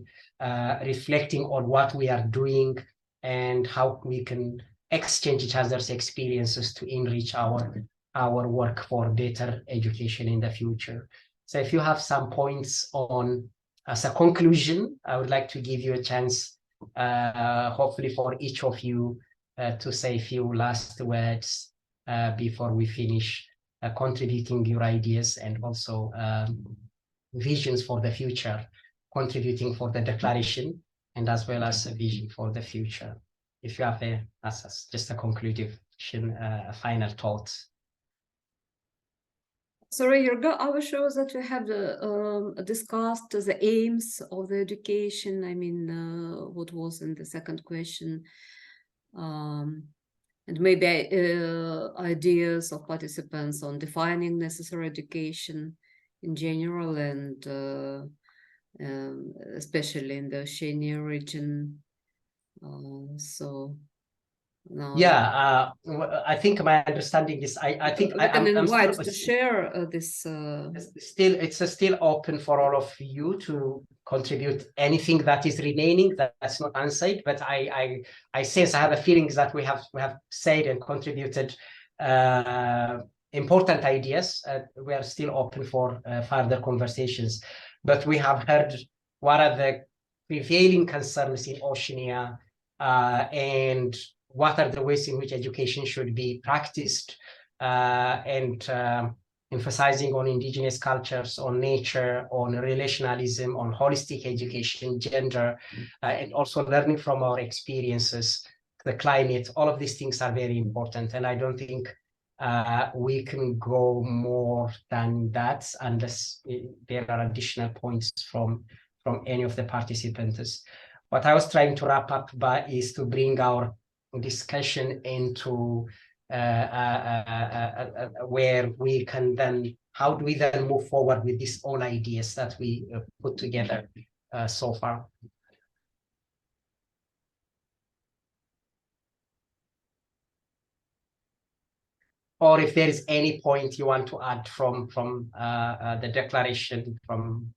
A: reflecting on what we are doing and how we can exchange each other's experiences to enrich our work for better education in the future? So if you have some points on, as a conclusion, I would like to give you a chance, hopefully for each of you, to say a few last words before we finish contributing your ideas and also visions for the future, contributing for the declaration, and as well as a vision for the future. If you have just a conclusive, a final thought.
C: Sorry, Jurga, I was sure that we have discussed the aims of the education. I mean, what was in the second question, and maybe ideas of participants on defining necessary education in general, and especially in the Oceania region. So now,
A: yeah, I think my understanding is I think
C: we can invite
A: still,
C: to share this.
A: It's still open for all of you to contribute anything that is remaining that's not answered. But I sense, I have a feeling that we have said and contributed important ideas. We are still open for further conversations. But we have heard what are the prevailing concerns in Oceania, and what are the ways in which education should be practiced, and emphasizing on indigenous cultures, on nature, on relationalism, on holistic education, gender, and also learning from our experiences, the climate. All of these things are very important. And I don't think we can go more than that unless there are additional points from any of the participants. What I was trying to wrap up by is to bring our discussion into where we can then, how do we then move forward with these all ideas that we put together so far? Or if there is any point you want to add from the declaration, from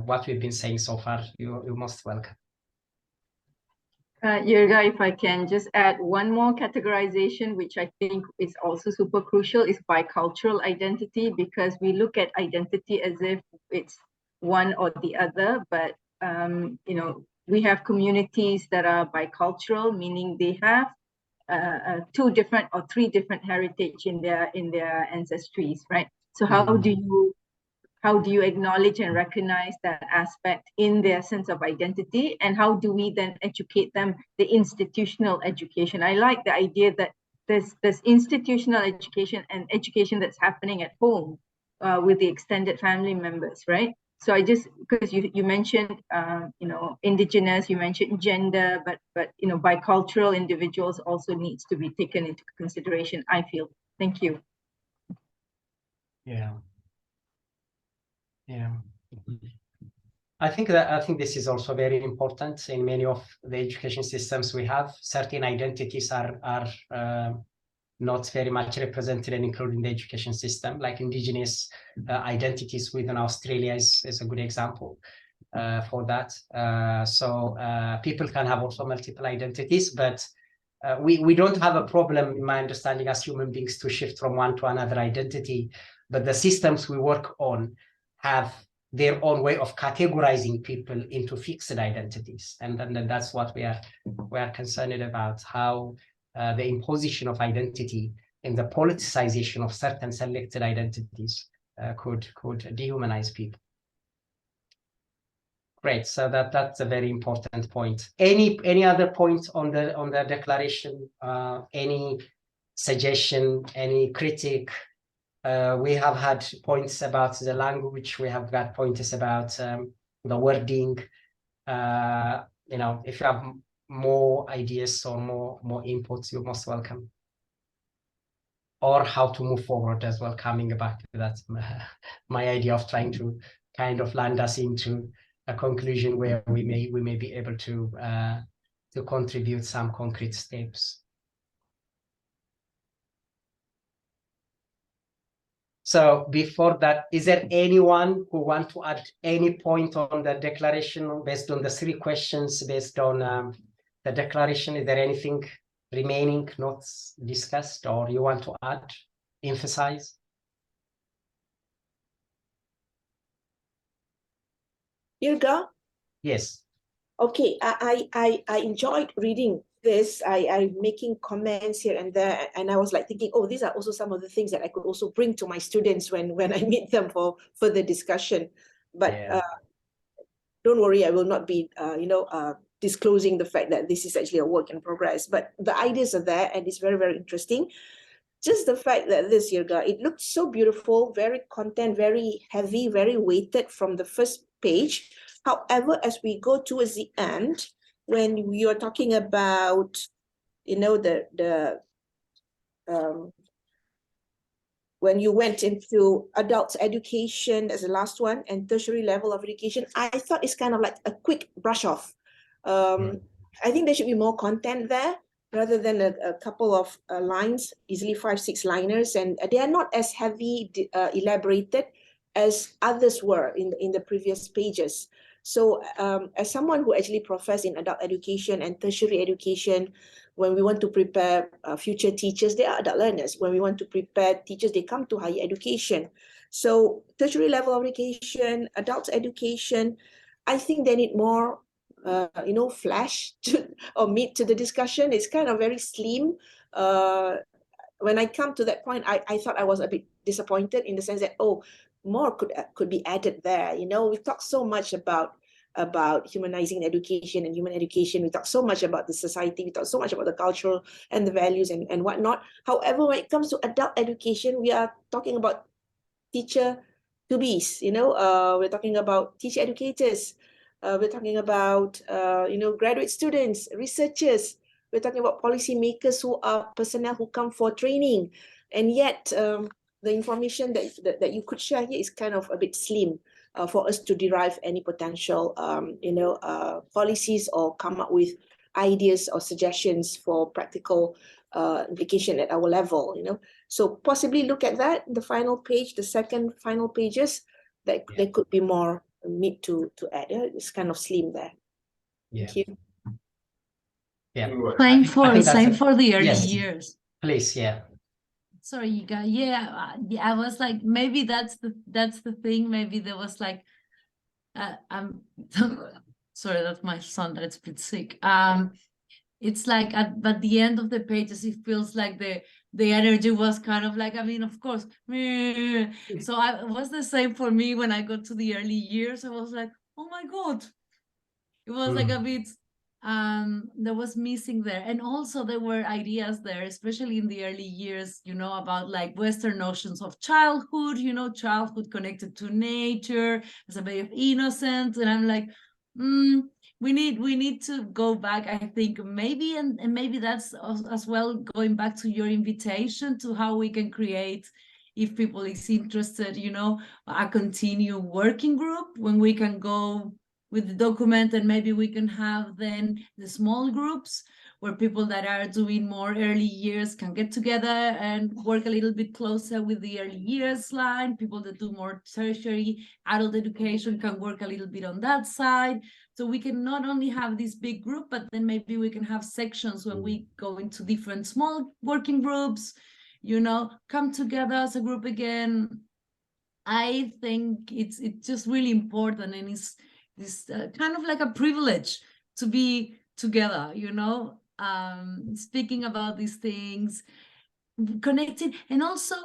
A: what we've been saying so far, you're most welcome.
M: Jurga, if I can just add one more categorization, which I think is also super crucial, is bicultural identity, because we look at identity as if it's one or the other, but you know, we have communities that are bicultural, meaning they have two different or three different heritage in their ancestries, right? So how do you acknowledge and recognize that aspect in their sense of identity, and how do we then educate them the institutional education? I like the idea that there's institutional education and education that's happening at home with the extended family members, right? So I just, because you mentioned you know, indigenous, you mentioned gender, but you know, bicultural individuals also needs to be taken into consideration, I feel. Thank you.
A: Yeah. Yeah. I think this is also very important. In many of the education systems we have, certain identities are not very much represented and included in the education system, like indigenous identities within Australia is a good example for that. So people can have also multiple identities, but we don't have a problem, in my understanding, as human beings to shift from one to another identity, but the systems we work on have their own way of categorizing people into fixed identities, and then that's what we are concerned about, how the imposition of identity and the politicization of certain selected identities could dehumanize people. Great, so that's a very important point. Any other points on the declaration? Any suggestion? Any critique? We have had points about the language. We have got points about the wording. You know, if you have more ideas or more inputs, you're most welcome. Or how to move forward as well. Coming back to that, my idea of trying to kind of land us into a conclusion where we may be able to contribute some concrete steps. So before that, is there anyone who want to add any point on the declaration based on the three questions, based on the declaration? Is there anything remaining not discussed or you want to add, emphasize?
H: Jurga?
A: Yes.
H: Okay, I enjoyed reading this. I'm making comments here and there, and I was like thinking, oh, these are also some of the things that I could also bring to my students when I meet them for further discussion. But
A: yeah.
H: Don't worry, I will not be disclosing the fact that this is actually a work in progress. But the ideas are there, and it's very, very interesting. Just the fact that this, Jurga, it looked so beautiful, very content, very heavy, very weighted from the first page. However, as we go towards the end, when we are talking about, you know, when you went into adult education as the last one and tertiary level of education, I thought it's kind of like a quick brush off. I think there should be more content there rather than a couple of lines, easily 5-6 liners, and they are not as heavy elaborated as others were in the previous pages. So as someone who actually professes in adult education and tertiary education, when we want to prepare future teachers, they are adult learners. When we want to prepare teachers, they come to higher education. So tertiary level of education, adult education, I think they need more flash or meat to the discussion. It's kind of very slim. When I come to that point, I thought I was a bit disappointed in the sense that, oh, more could be added there. You know, we talk so much about humanizing education and human education. We talk so much about the society. We talk so much about the cultural and the values and whatnot. However, when it comes to adult education, we are talking about teacher-to-bes. You know, we're talking about teacher educators. We're talking about graduate students, researchers. We're talking about policymakers who are personnel who come for training, and yet the information that you could share here is kind of a bit slim for us to derive any potential policies or come up with ideas or suggestions for practical implication at our level. You know, so possibly look at that, the final page, the second final pages, that there could be more meat to add. It's kind of slim there.
A: Yeah.
H: Thank you.
A: Yeah.
O: Same
A: I think
O: for the early
A: yes,
O: years.
A: please, yeah.
O: Sorry, you got, yeah, I was like, maybe that's the thing. Maybe there was like, I'm sorry, that's my son that's a bit sick. It's like at the end of the pages, it feels like the energy was kind of like, I mean, of course, so it was the same for me when I got to the early years. I was like, oh my God, it was like a bit that was missing there. And also there were ideas there, especially in the early years, you know, about like Western notions of childhood, you know, childhood connected to nature as a way of innocence. And I'm like, we need to go back, I think, maybe, and maybe that's as well going back to your invitation to how we can create, if people is interested, you know, a continued working group when we can go with the document, and maybe we can have then the small groups where people that are doing more early years can get together and work a little bit closer with the early years line. People that do more tertiary adult education can work a little bit on that side. So we can not only have this big group, but then maybe we can have sections when we go into different small working groups, you know, come together as a group again. I think it's just really important, and it's kind of like a privilege to be together, you know, speaking about these things, connecting, and also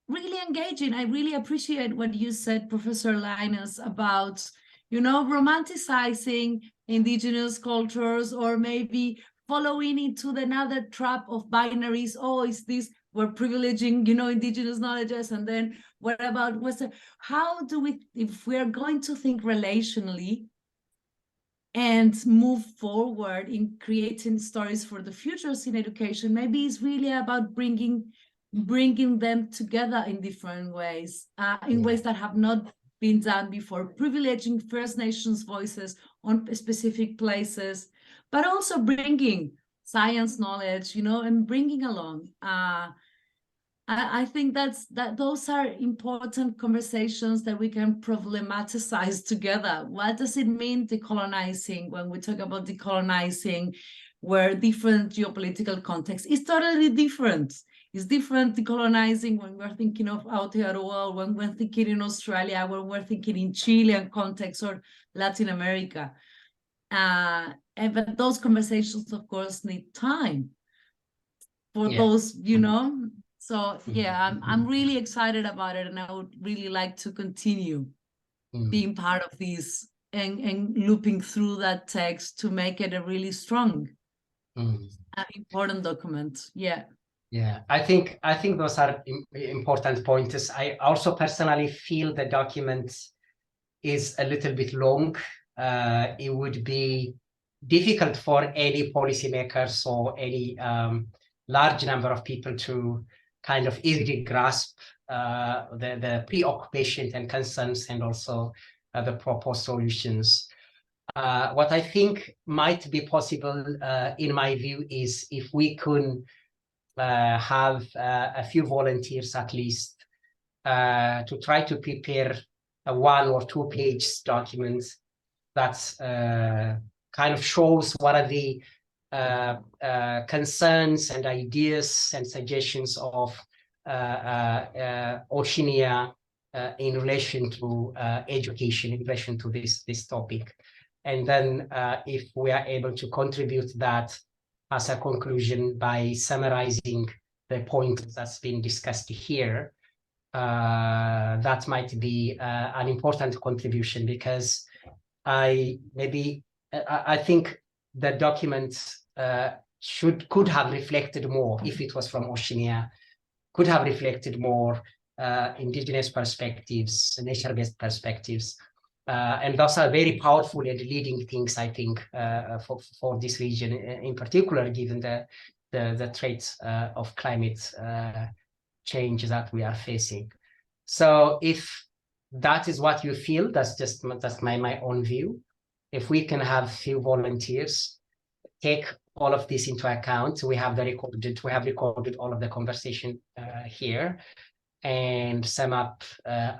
O: really engaging. I really appreciate what you said, Professor Linus, about, you know, romanticizing indigenous cultures, or maybe following into another trap of binaries. Oh, is this, we're privileging, you know, indigenous knowledges, and then what about Western? How do we, if we're going to think relationally and move forward in creating stories for the futures in education, maybe it's really about bringing them together in different ways, in ways that have not been done before, privileging First Nations voices on specific places, but also bringing science knowledge, you know, and bringing along. I think those are important conversations that we can problematicize together. What does it mean decolonizing? When we talk about decolonizing, where different geopolitical context is totally different. It's different decolonizing when we're thinking of Aotearoa, when we're thinking in Australia, when we're thinking in Chilean context or Latin America. But those conversations, of course, need time for those, you know. So yeah, I'm really excited about it, and I would really like to continue being part of this and looping through that text to make it a really strong, important document. Yeah.
A: Yeah, I think those are important points. I also personally feel the document is a little bit long. It would be difficult for any policymakers or any large number of people to kind of easily grasp the preoccupation and concerns, and also the proposed solutions. What I think might be possible, in my view, is if we could have a few volunteers at least to try to prepare a 1 or 2 page document that kind of shows what are the concerns and ideas and suggestions of Oceania in relation to education, in relation to this topic. And then if we are able to contribute that as a conclusion by summarizing the points that's been discussed here, that might be an important contribution, because I think the document could have reflected more, if it was from Oceania, could have reflected more indigenous perspectives, nature-based perspectives. And those are very powerful and leading things, I think, for this region in particular, given the threats of climate change that we are facing. So if that is what you feel, that's my own view. If we can have few volunteers take all of this into account, we have recorded all of the conversation here, and sum up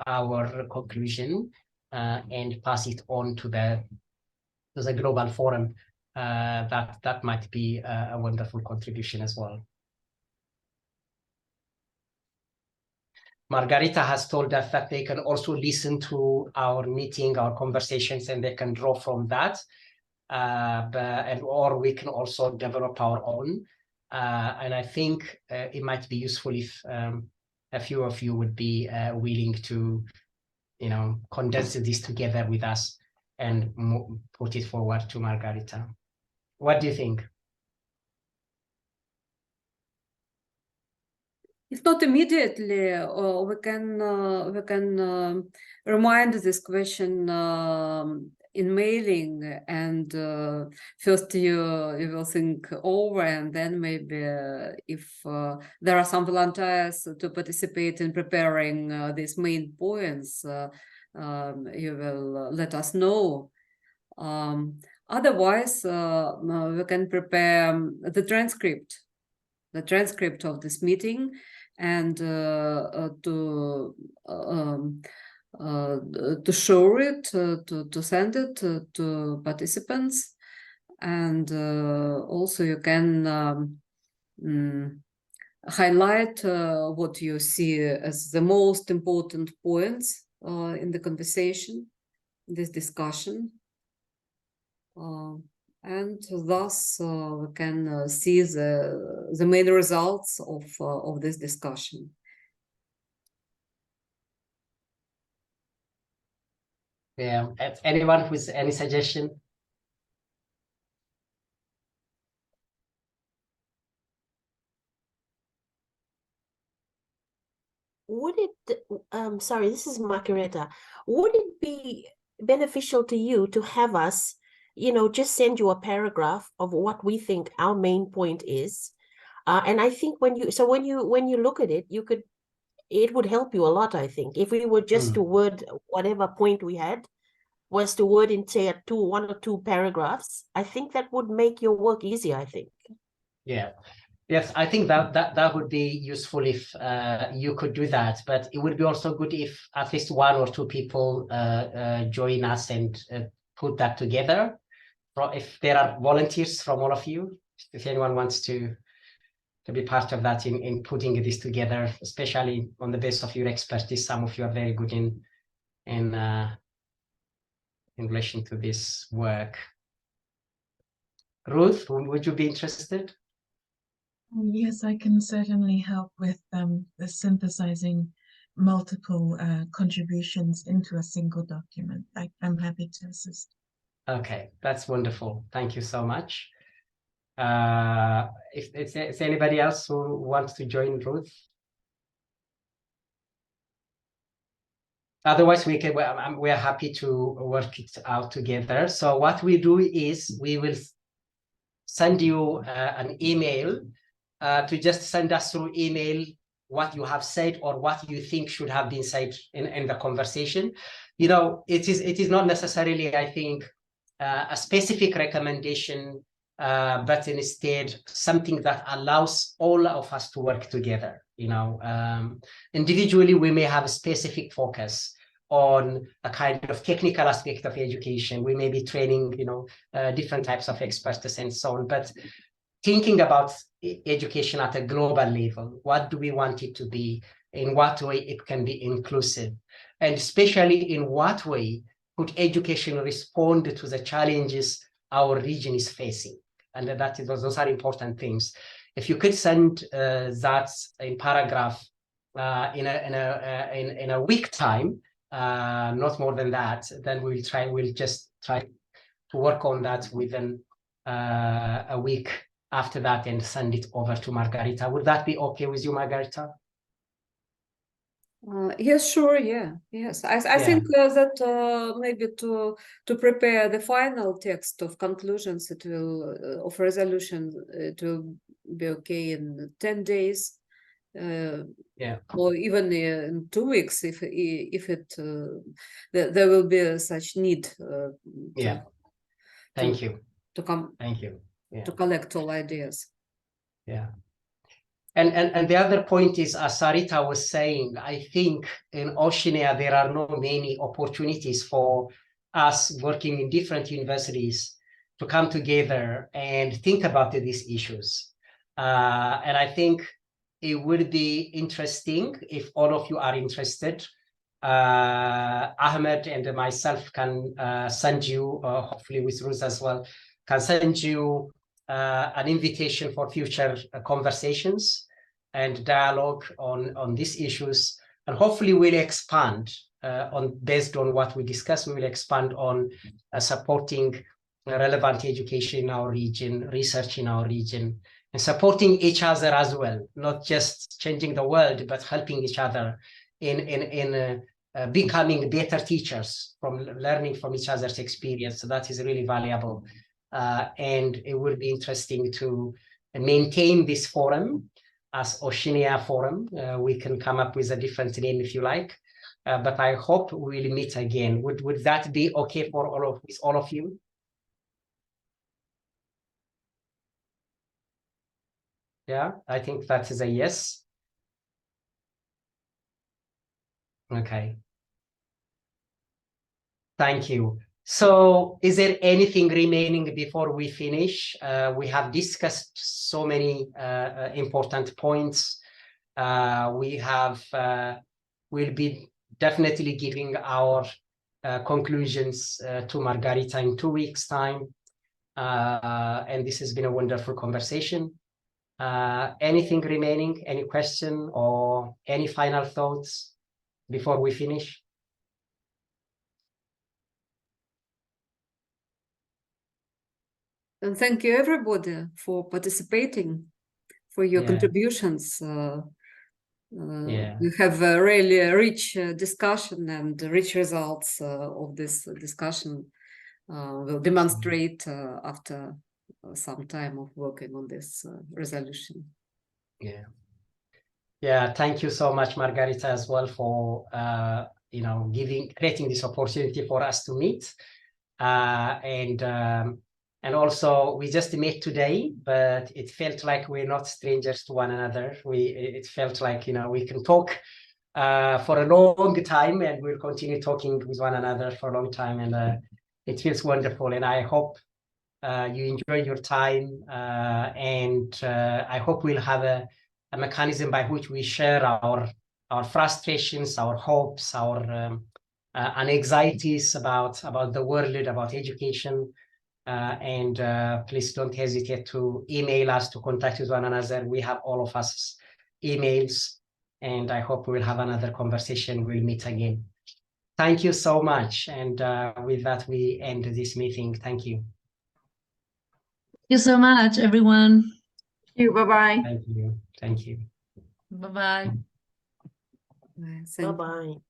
A: our conclusion and pass it on to the global forum that might be a wonderful contribution as well. Margarita has told us that they can also listen to our meeting, our conversations, and they can draw from that. Or we can also develop our own. And I think it might be useful if a few of you would be willing to, condense this together with us and put it forward to Margarita. What do you think?
C: If not immediately, we can remind this question in mailing, and first you will think over, and then maybe if there are some volunteers to participate in preparing these main points, you will let us know. Otherwise, we can prepare the transcript of this meeting, and to show it, to send it to participants, and also you can highlight what you see as the most important points in the conversation, this discussion. And thus we can see the main results of this discussion.
A: Yeah, anyone with any suggestion?
K: Would it, sorry, this is Margareta. Would it be beneficial to you to have us, just send you a paragraph of what we think our main point is? And I think when you look at it, it would help you a lot, I think. If we were just to word whatever point we had, was to word in, say, one or two paragraphs, I think that would make your work easier, I think.
A: Yeah. Yes, I think that would be useful if you could do that, but it would be also good if at least one or two people join us and put that together. If there are volunteers from all of you, if anyone wants to be part of that in putting this together, especially on the basis of your expertise, some of you are very good in relation to this work. Ruth, would you be interested?
G: Yes, I can certainly help with the synthesizing multiple contributions into a single document. I'm happy to assist.
A: Okay, that's wonderful. Thank you so much. Is anybody else who wants to join Ruth? Otherwise, we are happy to work it out together. So what we do is we will send you an email to just send us through email what you have said or what you think should have been said in the conversation. It is not necessarily, I think, a specific recommendation, but instead something that allows all of us to work together. Individually, we may have a specific focus on a kind of technical aspect of education. We may be training, different types of experts and so on. But thinking about education at a global level, what do we want it to be? In what way it can be inclusive? And especially in what way could education respond to the challenges our region is facing? And those are important things. If you could send that in paragraph in a week time, not more than that, then we'll just try to work on that within a week after that and send it over to Margarita. Would that be okay with you, Margarita?
C: Yes, sure. Yeah, yes. I think that maybe to prepare the final text of conclusions, it will of resolution, it will be okay in 10 days. Or even in 2 weeks, if it there will be such need.
A: Thank you.
C: Thank you. To collect all ideas.
A: Yeah. And the other point is, as Sarita was saying, I think in Oceania there are not many opportunities for us working in different universities to come together and think about these issues. And I think it would be interesting if all of you are interested. Ahmed and myself can send you, hopefully with Ruth as well, can send you an invitation for future conversations and dialogue on these issues. And hopefully we'll expand based on what we discussed, we will expand on supporting relevant education in our region, research in our region, and supporting each other as well, not just changing the world, but helping each other in becoming better teachers from learning from each other's experience. So that is really valuable. And it will be interesting to maintain this forum as Oceania Forum. We can come up with a different name if you like, but I hope we'll meet again. Would that be okay for all of you? Yeah, I think that is a yes. Okay. Thank you. So is there anything remaining before we finish? We have discussed so many important points. We'll be definitely giving our conclusions to Margarita in 2 weeks' time. And this has been a wonderful conversation. Anything remaining? Any question or any final thoughts before we finish?
C: And thank you everybody for participating, for your contributions. We have a really rich discussion, and rich results of this discussion will demonstrate after some time of working on this resolution.
A: Yeah, thank you so much, Margarita, as well for creating this opportunity for us to meet. And also we just met today, but it felt like we're not strangers to one another. It felt like we can talk for a long time, and we'll continue talking with one another for a long time, and it feels wonderful. And I hope you enjoy your time, and I hope we'll have a mechanism by which we share our frustrations, our hopes, our anxieties about the world, about education. And please don't hesitate to email us, to contact with one another. We have all of us emails, and I hope we'll have another conversation. We'll meet again. Thank you so much. And with that, we end this meeting. Thank you.
O: Thank you so much, everyone.
M: Thank you. Bye-bye.
A: Thank you. Thank you.
O: Bye-bye.
K: Bye-bye.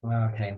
A: Okay.